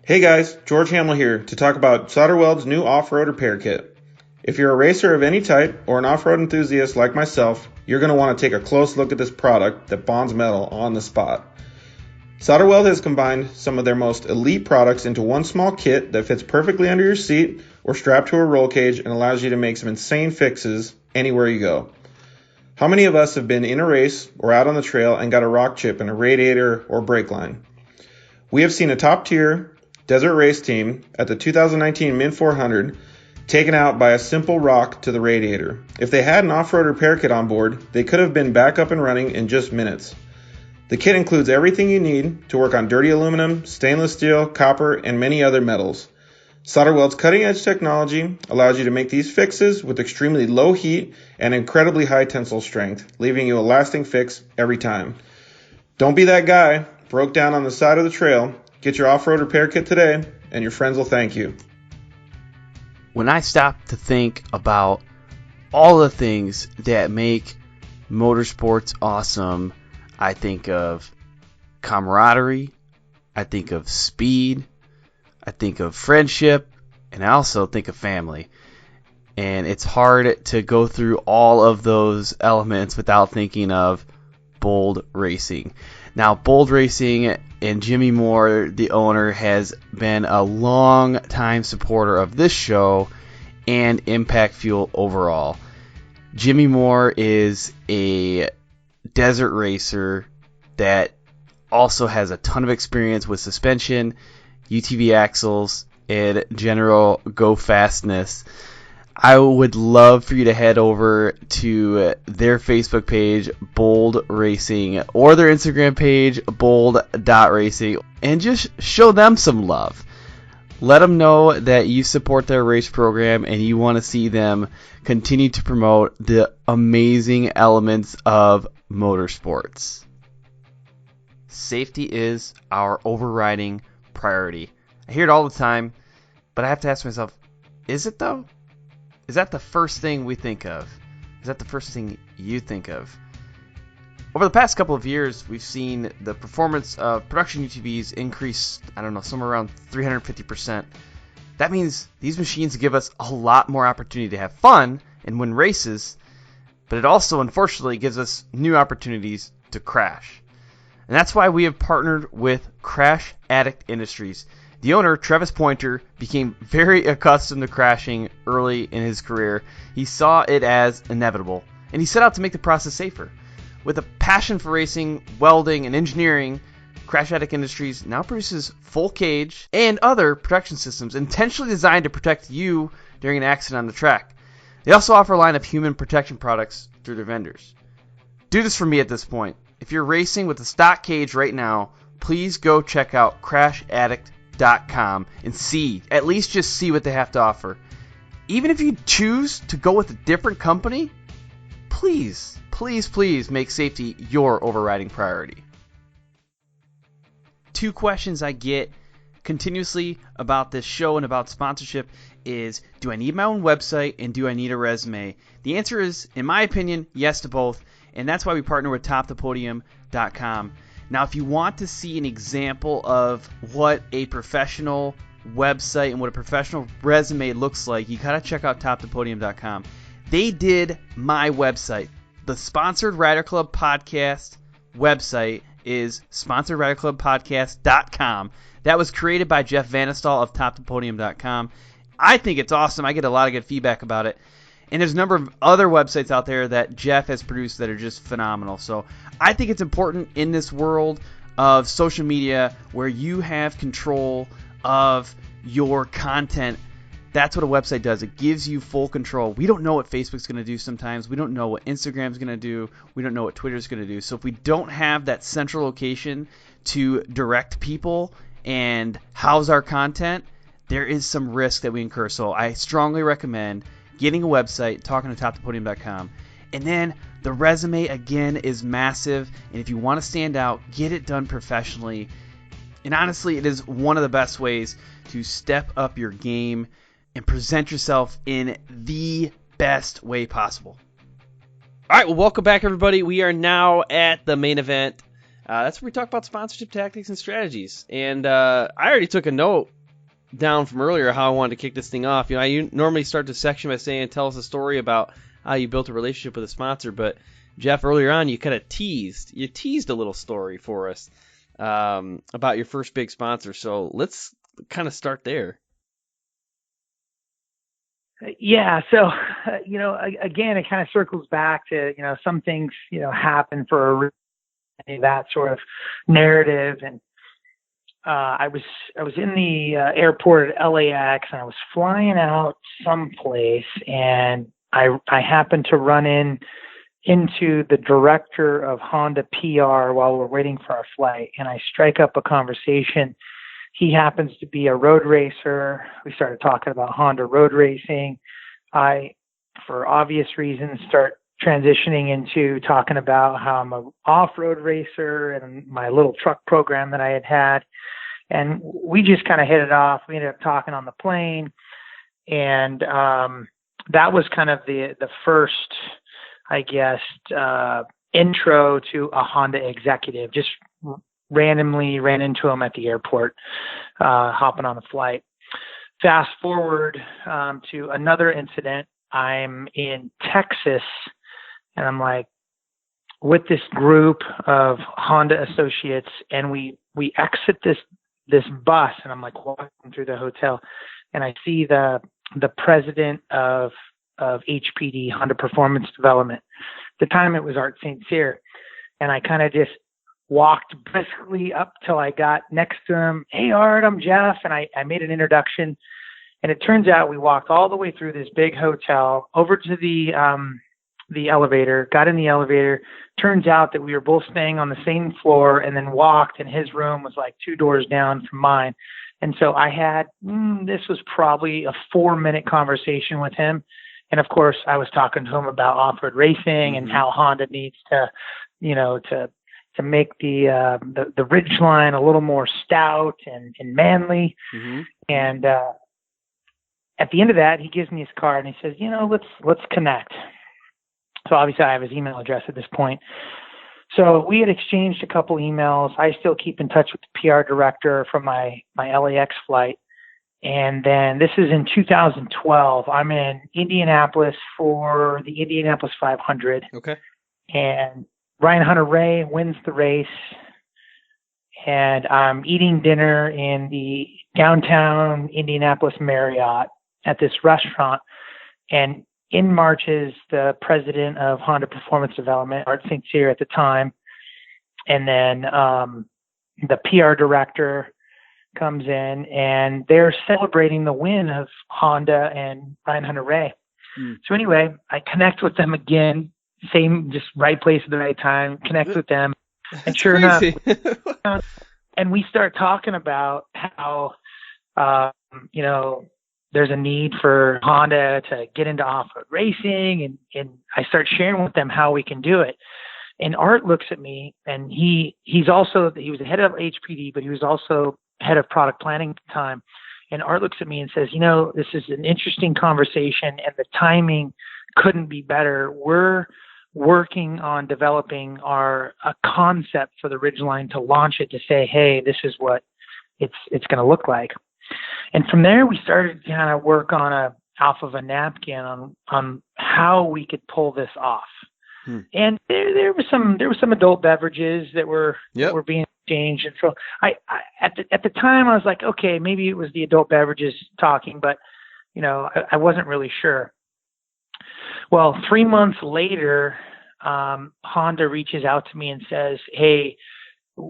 Hey guys, George Hamill here to talk about SolderWeld's new off-road repair kit. If you're a racer of any type or an off-road enthusiast like myself, you're going to want to take a close look at this product that bonds metal on the spot. SolderWeld has combined some of their most elite products into one small kit that fits perfectly under your seat or strapped to a roll cage and allows you to make some insane fixes anywhere you go. How many of us have been in a race or out on the trail and got a rock chip in a radiator or brake line? We have seen a top-tier desert race team at the 2019 Min 400 taken out by a simple rock to the radiator. If they had an off-road repair kit on board, they could have been back up and running in just minutes. The kit includes everything you need to work on dirty aluminum, stainless steel, copper, and many other metals. SolderWeld's cutting-edge technology allows you to make these fixes with extremely low heat and incredibly high tensile strength, leaving you a lasting fix every time. Don't be that guy broke down on the side of the trail. Get your off-road repair kit today, and your friends will thank you. When I stop to think about all the things that make motorsports awesome, I think of camaraderie, I think of speed, I think of friendship, and I also think of family. And it's hard to go through all of those elements without thinking of Bold Racing. Now, Bold Racing and Jimmy Moore, the owner, has been a long-time supporter of this show and Impact Fuel overall. Jimmy Moore is a desert racer that also has a ton of experience with suspension, UTV axles, and general go fastness. I would love for you to head over to their Facebook page, Bold Racing, or their Instagram page, bold.racing, and just show them some love. Let them know that you support their race program and you want to see them continue to promote the amazing elements of motorsports. Safety is our overriding priority. I hear it all the time, but I have to ask myself, is it though? Is that the first thing we think of? Is that the first thing you think of? Over the past couple of years, we've seen the performance of production UTVs increase, somewhere around 350%. That means these machines give us a lot more opportunity to have fun and win races, but it also, unfortunately, gives us new opportunities to crash. And that's why we have partnered with Crash Addict Industries. The owner, Travis Pointer, became very accustomed to crashing early in his career. He saw it as inevitable, and he set out to make the process safer. With a passion for racing, welding, and engineering, Crash Addict Industries now produces full cage and other protection systems intentionally designed to protect you during an accident on the track. They also offer a line of human protection products through their vendors. Do this for me at this point. If you're racing with a stock cage right now, please go check out CrashAddict.com and at least just see what they have to offer. Even if you choose to go with a different company, please make safety your overriding priority. Two questions I get continuously about this show and about sponsorship is, do I need my own website and do I need a resume? The answer is, in my opinion, yes to both, and that's why we partner with TopThePodium.com. Now, if you want to see an example of what a professional website and what a professional resume looks like, you gotta check out TopThePodium.com. They did my website. The Sponsored Rider Club Podcast website is sponsoredriderclubpodcast.com. That was created by Jeff Vanestall of TopThePodium.com. I think it's awesome. I get a lot of good feedback about it. And there's a number of other websites out there that Jeff has produced that are just phenomenal. So I think it's important in this world of social media where you have control of your content. That's what a website does. It gives you full control. We don't know what Facebook's going to do sometimes. We don't know what Instagram's going to do. We don't know what Twitter's going to do. So if we don't have that central location to direct people and house our content, there is some risk that we incur. So I strongly recommend getting a website, talking to TopThePodium.com. And then the resume, again, is massive. And if you want to stand out, get it done professionally. And honestly, it is one of the best ways to step up your game and present yourself in the best way possible. All right, well, welcome back, everybody. We are now at the main event. That's where we talk about sponsorship tactics and strategies. And I already took a note down from earlier how I wanted to kick this thing off. I normally start the section by saying, tell us a story about how you built a relationship with a sponsor. But, Jeff, earlier on, you kind of teased. You teased a little story for us. about your first big sponsor. So let's kind of start there. Yeah. So, again, it kind of circles back to, some things, happen for a reason, that sort of narrative. And I was in the airport at LAX, and I was flying out someplace, and I happened to run into the director of Honda PR while we're waiting for our flight, and I strike up a conversation. He happens to be a road racer. We started talking about Honda road racing. I, for obvious reasons, start transitioning into talking about how I'm an off-road racer and my little truck program that I had. And we just kind of hit it off. We ended up talking on the plane. And that was kind of the first, I guess, intro to a Honda executive. Just randomly ran into him at the airport, hopping on a flight. Fast forward to another incident. I'm in Texas, and I'm like with this group of Honda associates, and we exit this bus, and I'm like walking through the hotel, and I see the president of HPD, Honda Performance Development. At the time, it was Art St. Cyr, and I kind of just walked briskly up till I got next to him. Hey, Art, I'm Jeff. And I made an introduction. And it turns out we walked all the way through this big hotel over to the elevator, got in the elevator. Turns out that we were both staying on the same floor, and then walked, and his room was like 2 doors down from mine. And so I had, this was probably a 4-minute conversation with him. And of course, I was talking to him about off-road racing and how Honda needs to, to make the Ridgeline a little more stout and manly. Mm-hmm. And at the end of that, he gives me his card, and he says, let's connect. So obviously I have his email address at this point. So we had exchanged a couple emails. I still keep in touch with the PR director from my LAX flight. And then this is in 2012. I'm in Indianapolis for the Indianapolis 500. Okay. And Ryan Hunter-Reay wins the race, and I'm eating dinner in the downtown Indianapolis Marriott at this restaurant, and in marches the president of Honda Performance Development, Art St. Cyr at the time, and then the PR director comes in, and they're celebrating the win of Honda and Ryan Hunter-Reay. So anyway, I connect with them again. Same, just right place at the right time, connect with them. And sure enough, and we start talking about how, there's a need for Honda to get into off-road racing. And I start sharing with them how we can do it. And Art looks at me, and he was the head of HPD, but he was also head of product planning at the time. And Art looks at me and says, this is an interesting conversation, and the timing couldn't be better. We're working on developing a concept for the Ridgeline to launch it, to say, hey, this is what it's going to look like. And from there, we started to kind of work off of a napkin on how we could pull this off. And there was some adult beverages that were being exchanged. And so I at the time I was like, okay, maybe it was the adult beverages talking, but I wasn't really sure. Well, 3 months later, Honda reaches out to me and says, hey,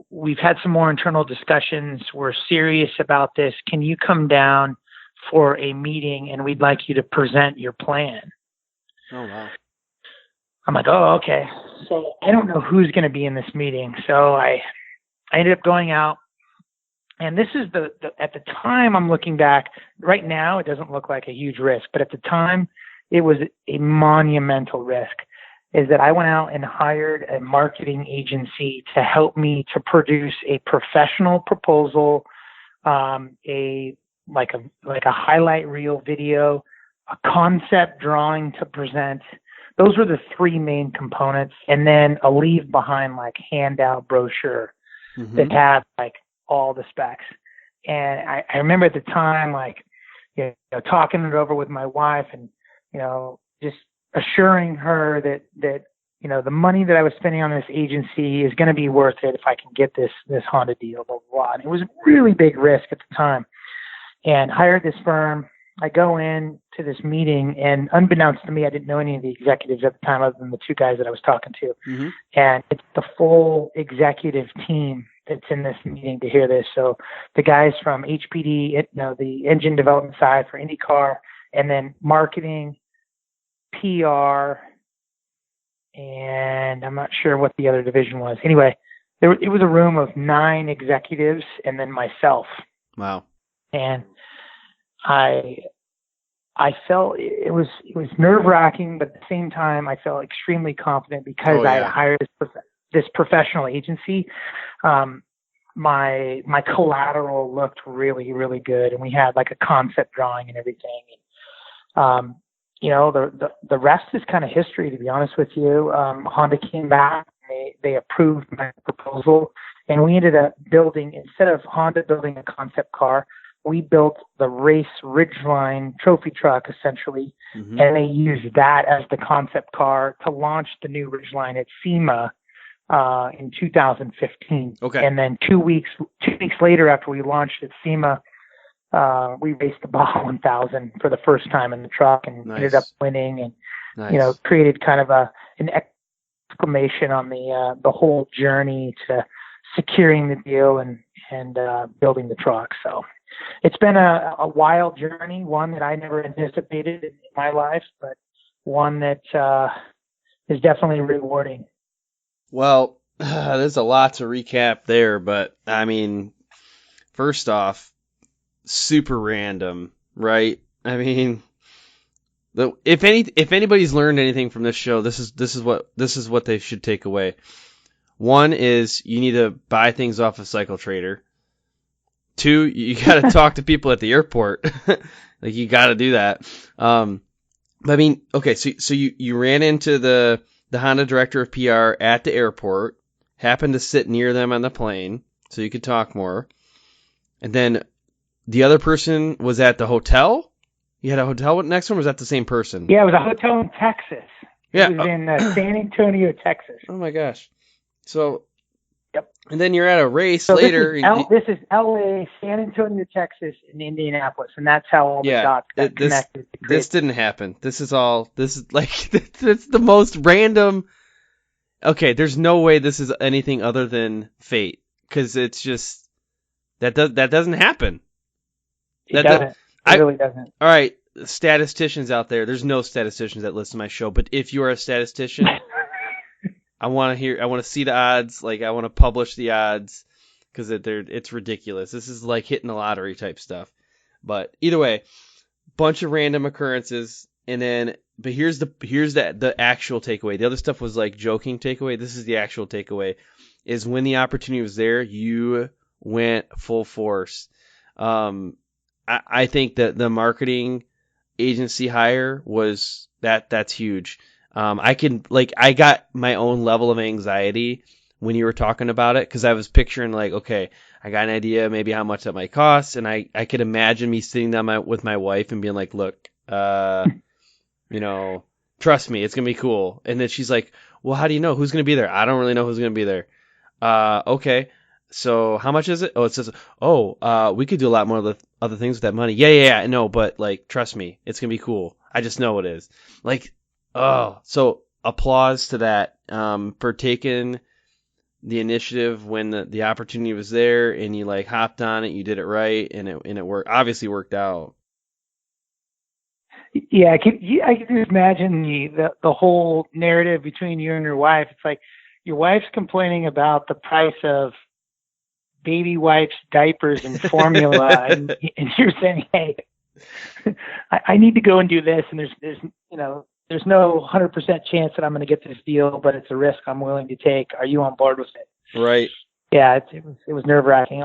we've had some more internal discussions. We're serious about this. Can you come down for a meeting, and we'd like you to present your plan? Oh, wow. I'm like, oh, okay. So I don't know who's going to be in this meeting. So I ended up going out. And this is at the time, I'm looking back, right now, it doesn't look like a huge risk, but at the time, it was a monumental risk. Is that I went out and hired a marketing agency to help me to produce a professional proposal, a highlight reel video, a concept drawing to present. Those were the 3 main components, and then a leave behind handout brochure that had all the specs. And I remember at the time talking it over with my wife, and just assuring her that the money that I was spending on this agency is going to be worth it if I can get this Honda deal, blah, blah, blah. And it was a really big risk at the time. And hired this firm. I go in to this meeting, and unbeknownst to me, I didn't know any of the executives at the time other than the two guys that I was talking to. Mm-hmm. And it's the full executive team that's in this meeting to hear this. So the guys from HPD, the engine development side for IndyCar, and then marketing, PR, and I'm not sure what the other division was. Anyway, it was a room of 9 executives and then myself. Wow. And I felt it was nerve-wracking, but at the same time, I felt extremely confident because I had hired this professional agency. My collateral looked really, really good, and we had like a concept drawing and everything. And, the rest is kind of history, to be honest with you. Honda came back, they approved my proposal, and we ended up building, instead of Honda building a concept car, we built the race Ridgeline trophy truck, essentially, mm-hmm. and they used that as the concept car to launch the new Ridgeline at SEMA in 2015. Okay. And then 2 weeks later, after we launched at SEMA, we raced the Baja 1000 for the first time in the truck and ended up winning, and created kind of an exclamation on the whole journey to securing the deal and building the truck. So it's been a wild journey, one that I never anticipated in my life, but one that is definitely rewarding. Well, there's a lot to recap there, but I mean, first off, super random, right? I mean, if anybody's learned anything from this show, this is what they should take away. One is you need to buy things off of Cycle Trader. 2, you got to talk to people at the airport. Like, you got to do that. But I mean, okay, so you ran into the Honda director of PR at the airport, happened to sit near them on the plane, so you could talk more. And then the other person was at the hotel? You had a hotel next to him, or was that the same person? Yeah, it was a hotel in Texas. Yeah. It was in San Antonio, Texas. Oh, my gosh. So, yep. And then you're at a race later. This is LA, San Antonio, Texas, and Indianapolis, and that's how all the dots got connected. This didn't happen. This is like, it's the most random. Okay, there's no way this is anything other than fate, because it's just, that doesn't happen. It doesn't. It really doesn't. All right, statisticians out there, there's no statisticians that listen to my show, but if you are a statistician, I want to see the odds. Like, I want to publish the odds, because it's ridiculous. This is like hitting the lottery type stuff. But either way, bunch of random occurrences, but here's the actual takeaway. The other stuff was like joking takeaway. This is the actual takeaway: is when the opportunity was there, you went full force. I think that the marketing agency hire was that's huge. I got my own level of anxiety when you were talking about it, because I was picturing like, okay, I got an idea maybe how much that might cost, and I could imagine me sitting down with my wife and being like, look, trust me, it's gonna be cool. And then she's like, well, how do you know who's gonna be there? I don't really know who's gonna be there. Okay, so how much is it? Oh, it says, we could do a lot more of the other things with that money. Yeah, no, but like, trust me, it's gonna be cool. I just know it is. Like, so applause to that, for taking the initiative when the opportunity was there, and you like hopped on it, you did it right, and it worked. Obviously worked out. Yeah, I can just imagine the whole narrative between you and your wife. It's like your wife's complaining about the price of baby wipes, diapers, and formula, and you're saying, hey, I need to go and do this, and there's no 100% chance that I'm going to get this deal, but it's a risk I'm willing to take. Are you on board with it? Right. Yeah, it was nerve-wracking.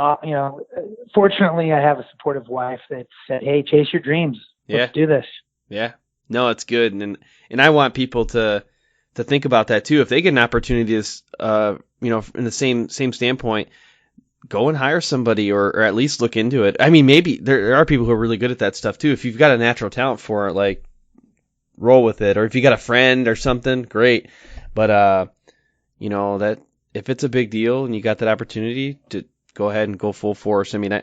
Fortunately, I have a supportive wife that said, hey, chase your dreams. Let's do this. Yeah. No, it's good. And I want people to think about that too. If they get an opportunity to, in the same standpoint, go and hire somebody, or at least look into it. I mean, maybe there are people who are really good at that stuff too. If you've got a natural talent for it, like, roll with it. Or if you got a friend or something, great. But that if it's a big deal and you got that opportunity, to go ahead and go full force. I mean,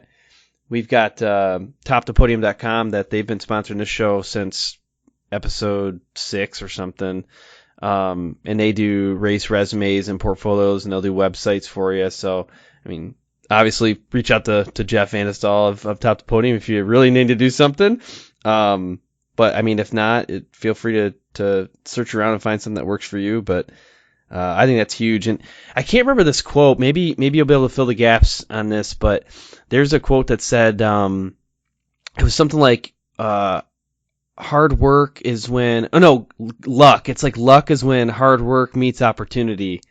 we've got TopToPodium.com that they've been sponsoring this show since episode 6 or something. And they do race resumes and portfolios, and they'll do websites for you. So, I mean, obviously reach out to Jeff Anistall of Top to Podium if you really need to do something. But I mean, if not, feel free to search around and find something that works for you. But I think that's huge. And I can't remember this quote. Maybe you'll be able to fill the gaps on this. But there's a quote that said it was something like hard work is when luck. It's like luck is when hard work meets opportunity.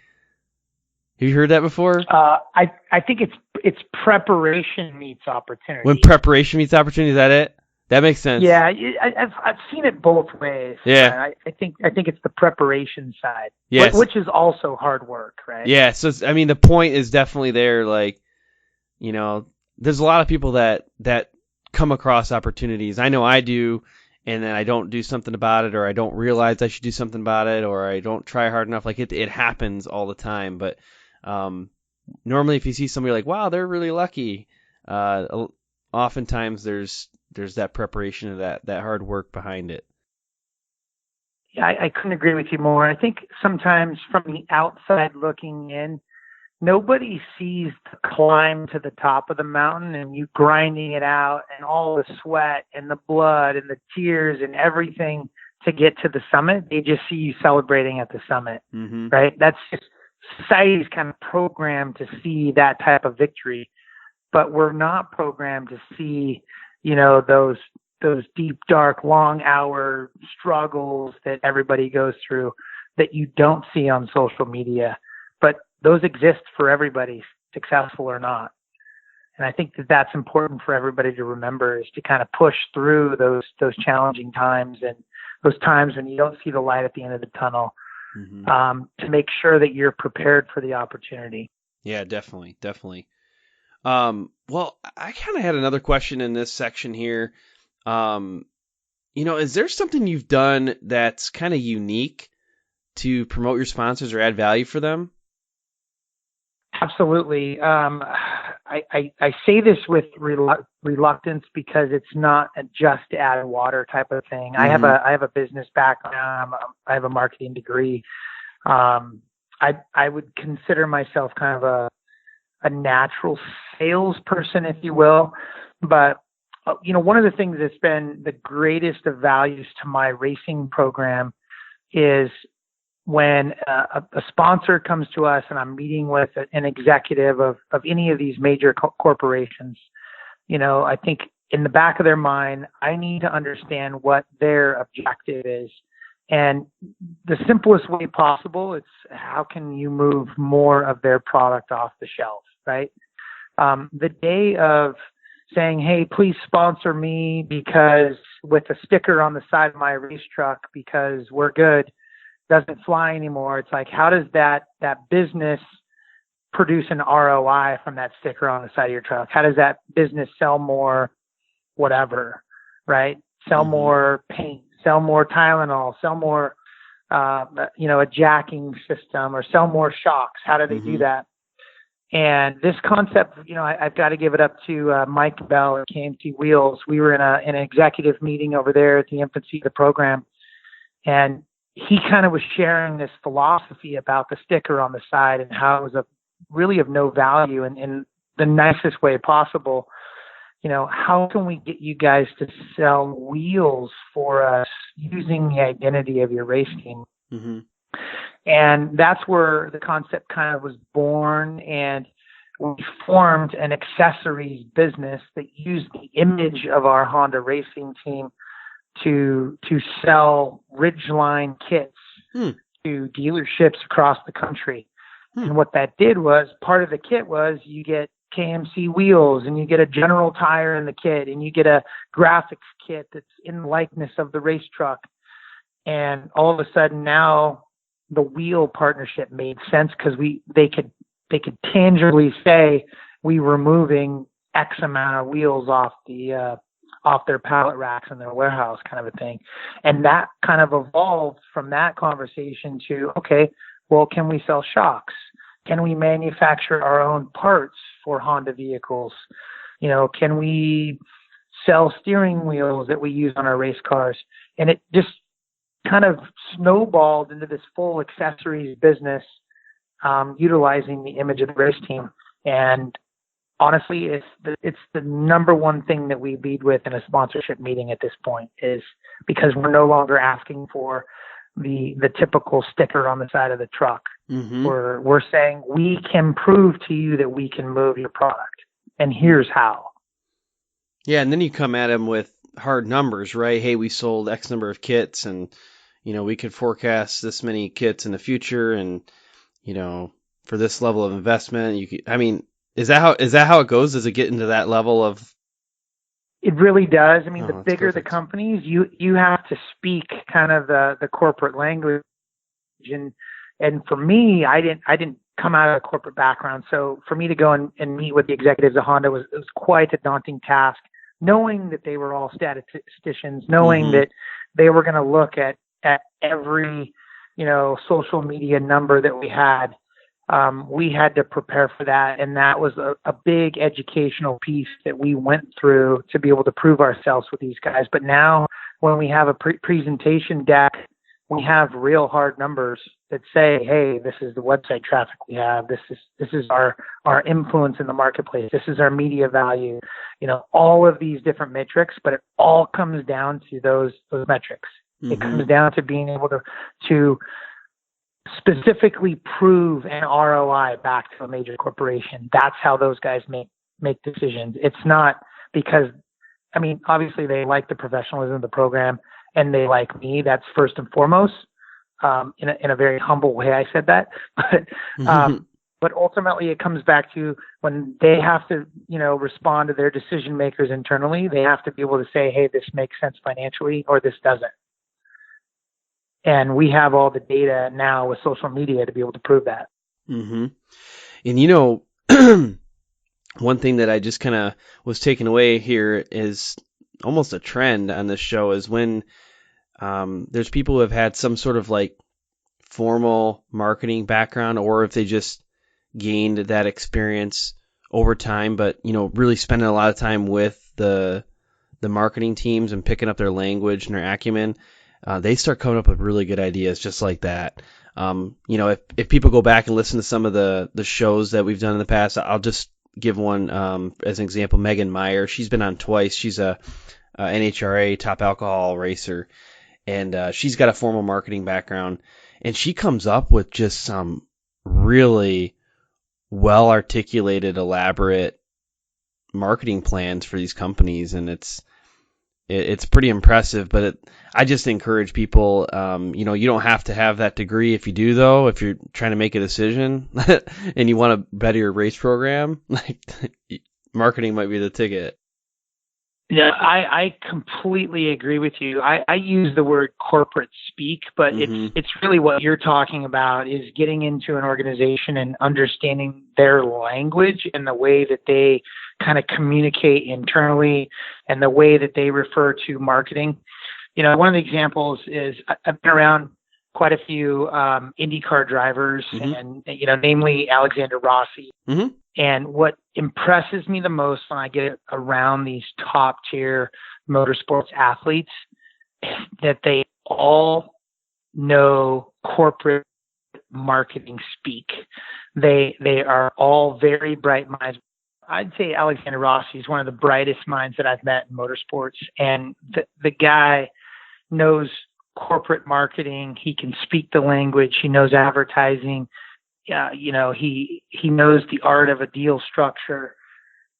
Have you heard that before? I think it's preparation meets opportunity. When preparation meets opportunity, is that it? That makes sense. Yeah, I've seen it both ways. Yeah, I think it's the preparation side, yes, which is also hard work, right? Yeah. So I mean, the point is definitely there. Like, there's a lot of people that come across opportunities. I know I do, and then I don't do something about it, or I don't realize I should do something about it, or I don't try hard enough. Like it happens all the time. But normally, if you see somebody like, wow, they're really lucky, oftentimes there's that preparation of that hard work behind it. Yeah, I couldn't agree with you more. I think sometimes from the outside looking in, nobody sees the climb to the top of the mountain and you grinding it out and all the sweat and the blood and the tears and everything to get to the summit. They just see you celebrating at the summit, right? That's just society's kind of programmed to see that type of victory, but we're not programmed to see those deep, dark, long hour struggles that everybody goes through that you don't see on social media, but those exist for everybody, successful or not. And I think that's important for everybody to remember, is to kind of push through those challenging times and those times when you don't see the light at the end of the tunnel, to make sure that you're prepared for the opportunity. Yeah, definitely. Well, I kind of had another question in this section here. Is there something you've done that's kind of unique to promote your sponsors or add value for them? Absolutely. I say this with reluctance because it's not a just add water type of thing. I have a business background. I have a marketing degree. I would consider myself kind of a natural salesperson, if you will. But, one of the things that's been the greatest of values to my racing program is when a sponsor comes to us and I'm meeting with an executive of any of these major corporations, I think in the back of their mind, I need to understand what their objective is. And the simplest way possible, it's how can you move more of their product off the shelf, right? The day of saying, hey, please sponsor me because with a sticker on the side of my race truck because we're good, doesn't fly anymore. It's like, how does that business produce an ROI from that sticker on the side of your truck? How does that business sell more whatever, right? Sell more paint, sell more Tylenol, sell more, a jacking system, or sell more shocks? How do they do that? And this concept, I've got to give it up to Mike Bell at KMT Wheels. We were in an executive meeting over there at the infancy of the program, and he kind of was sharing this philosophy about the sticker on the side and how it was really of no value, and in the nicest way possible. How can we get you guys to sell wheels for us using the identity of your race team? And that's where the concept kind of was born. And we formed an accessories business that used the image of our Honda racing team to sell Ridgeline kits to dealerships across the country. And what that did was, part of the kit was you get KMC wheels, and you get a General tire in the kit, and you get a graphics kit that's in the likeness of the race truck. And all of a sudden now the wheel partnership made sense because they could tangibly say we were moving X amount of wheels off off their pallet racks in their warehouse, kind of a thing. And that kind of evolved from that conversation to, okay, well, can we sell shocks? Can we manufacture our own parts for Honda vehicles? Can we sell steering wheels that we use on our race cars? And it just kind of snowballed into this full accessories business, utilizing the image of the race team. And honestly, it's the number one thing that we lead with in a sponsorship meeting at this point, is because we're no longer asking for the typical sticker on the side of the truck. Mm-hmm. We're saying we can prove to you that we can move your product, and here's how. Yeah, and then you come at them with hard numbers, right? Hey, we sold X number of kits, and we could forecast this many kits in the future, and for this level of investment, is that how it goes? Does it get into that level of? It really does. I mean, the bigger perfect. the companies, you have to speak kind of the corporate language, and for me, I didn't come out of a corporate background, so for me to go and meet with the executives of Honda was quite a daunting task, knowing that they were all statisticians, knowing that they were going to look at every social media number that we had. We had to prepare for that, and that was a big educational piece that we went through to be able to prove ourselves with these guys. But now, when we have a presentation deck, we have real hard numbers that say, hey, this is the website traffic we have, this is our influence in the marketplace, this is our media value, all of these different metrics, but it all comes down to those metrics. Mm-hmm. It comes down to being able to specifically prove an ROI back to a major corporation. That's how those guys make decisions. It's not because, obviously they like the professionalism of the program and they like me. That's first and foremost. In a very humble way, I said that, but ultimately it comes back to when they have to, respond to their decision makers internally. They have to be able to say, hey, this makes sense financially, or this doesn't. And we have all the data now with social media to be able to prove that. Mm-hmm. And one thing that I just kind of was taken away here is almost a trend on this show is when there's people who have had some sort of like formal marketing background, or if they just gained that experience over time, but really spending a lot of time with the marketing teams and picking up their language and their acumen. They start coming up with really good ideas just like that. If people go back and listen to some of the shows that we've done in the past, I'll just give one as an example. Megan Meyer, she's been on twice. She's a NHRA top alcohol racer, and she's got a formal marketing background, and she comes up with just some really well articulated, elaborate marketing plans for these companies, and it's pretty impressive. But I just encourage people, you don't have to have that degree. If you do, though, if you're trying to make a decision and you want to better your race program, like marketing might be the ticket. Yeah, I completely agree with you. I use the word corporate speak, but it's really what you're talking about is getting into an organization and understanding their language and the way that they kind of communicate internally and the way that they refer to marketing. One of the examples is I've been around quite a few IndyCar drivers, and namely Alexander Rossi. Mm-hmm. And what impresses me the most when I get around these top tier motorsports athletes is that they all know corporate marketing speak. They are all very bright minds. I'd say Alexander Rossi is one of the brightest minds that I've met in motorsports. And the guy knows corporate marketing. He can speak the language. He knows advertising. He knows the art of a deal structure.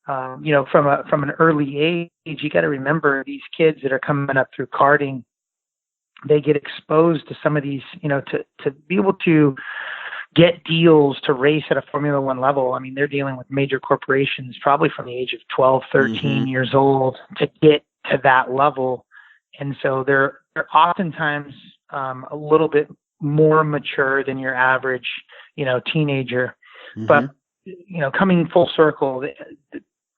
From an early age, you got to remember these kids that are coming up through karting, they get exposed to some of these, to be able to get deals to race at a Formula One level. I mean, they're dealing with major corporations probably from the age of 12, 13 years old to get to that level. And so they're oftentimes a little bit more mature than your average, teenager. But, coming full circle,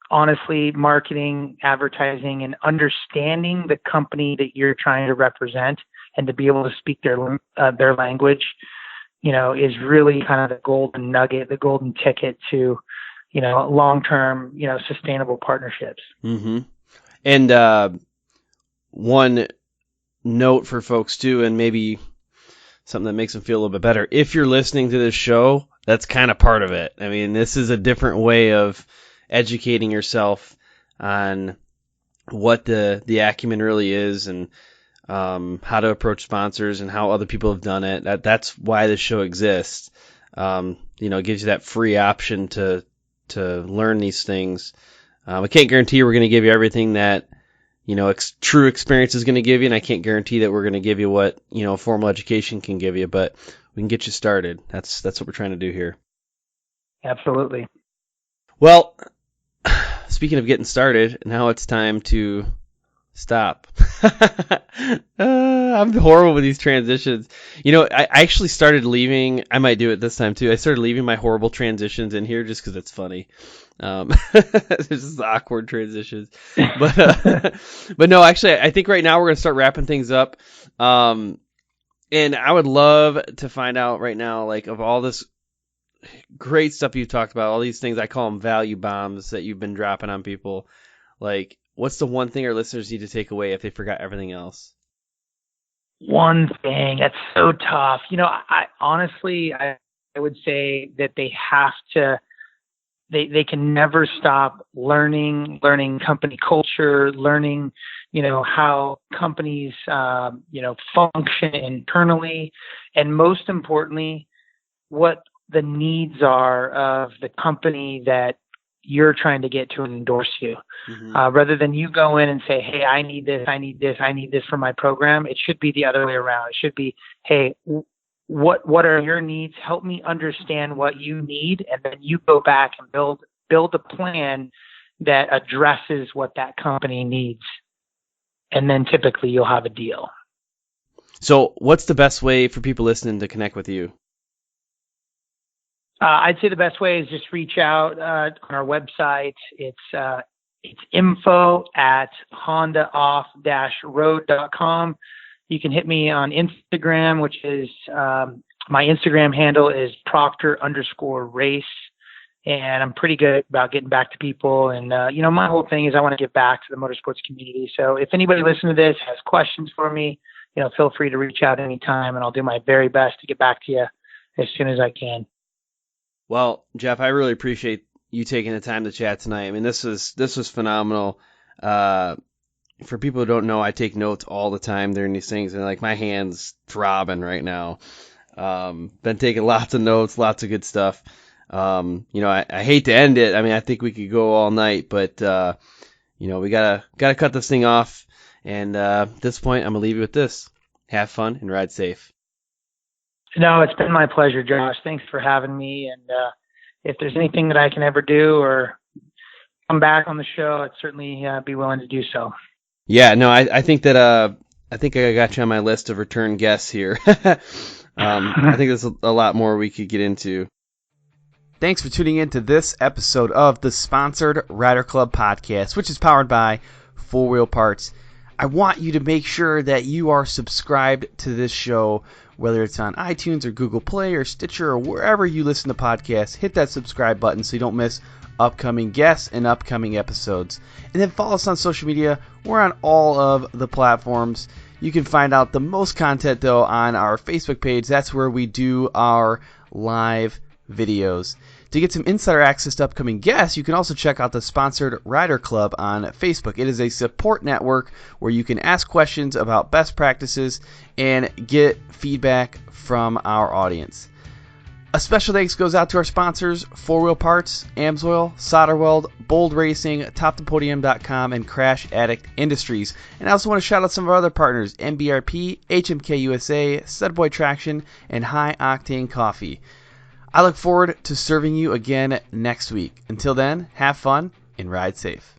honestly, marketing, advertising, and understanding the company that you're trying to represent and to be able to speak their language, is really kind of the golden nugget, the golden ticket to, long-term, sustainable partnerships. Mm-hmm. And one note for folks too, and maybe something that makes them feel a little bit better. If you're listening to this show, that's kind of part of it. I mean, this is a different way of educating yourself on what the acumen really is, and how to approach sponsors and how other people have done it. That's why this show exists. It gives you that free option to learn these things. I can't guarantee we're going to give you everything that true experience is going to give you, and I can't guarantee that we're going to give you what formal education can give you, but we can get you started. That's what we're trying to do here. Absolutely. Well, speaking of getting started, now it's time to stop. I'm horrible with these transitions. I actually started leaving. I might do it this time too. I started leaving my horrible transitions in here just because it's funny. It's just awkward transitions. But no, actually, I think right now we're gonna start wrapping things up. And I would love to find out right now, like, of all this great stuff you've talked about, all these things, I call them value bombs that you've been dropping on people. Like, what's the one thing our listeners need to take away if they forgot everything else? One thing, that's so tough. I honestly would say that they have to, they can never stop learning company culture, learning, how companies, function internally, and most importantly, what the needs are of the company that you're trying to get to endorse you. Mm-hmm. Rather than you go in and say, hey, I need this for my program. It should be the other way around. It should be, hey, what are your needs? Help me understand what you need. And then you go back and build a plan that addresses what that company needs. And then typically you'll have a deal. So what's the best way for people listening to connect with you? I'd say the best way is just reach out on our website. It's info@hondaoff-road.com. You can hit me on Instagram, which is my Instagram handle is Proctor_race. And I'm pretty good about getting back to people. And, my whole thing is I want to give back to the motorsports community. So if anybody listening to this has questions for me, feel free to reach out anytime, and I'll do my very best to get back to you as soon as I can. Well, Jeff, I really appreciate you taking the time to chat tonight. I mean, this was phenomenal. For people who don't know, I take notes all the time during these things, and like my hand's throbbing right now. Been taking lots of notes, lots of good stuff. I hate to end it. I mean, I think we could go all night, but we gotta cut this thing off. And at this point, I'm gonna leave you with this: have fun and ride safe. No, it's been my pleasure, Josh. Thanks for having me. And if there's anything that I can ever do or come back on the show, I'd certainly be willing to do so. Yeah, no, I think that I think I got you on my list of return guests here. I think there's a lot more we could get into. Thanks for tuning in to this episode of the Sponsored Rider Club podcast, which is powered by 4 Wheel Parts. I want you to make sure that you are subscribed to this show, whether it's on iTunes or Google Play or Stitcher or wherever you listen to podcasts. Hit that subscribe button so you don't miss upcoming guests and upcoming episodes. And then follow us on social media. We're on all of the platforms. You can find out the most content, though, on our Facebook page. That's where we do our live videos. To get some insider access to upcoming guests, you can also check out the Sponsored Rider Club on Facebook. It is a support network where you can ask questions about best practices and get feedback from our audience. A special thanks goes out to our sponsors, 4 Wheel Parts, AMSOIL, SolderWeld, Bold Racing, TopThePodium.com, and Crash Addict Industries. And I also want to shout out some of our other partners, MBRP, HMK USA, Studboy Traction, and High Octane Coffee. I look forward to serving you again next week. Until then, have fun and ride safe.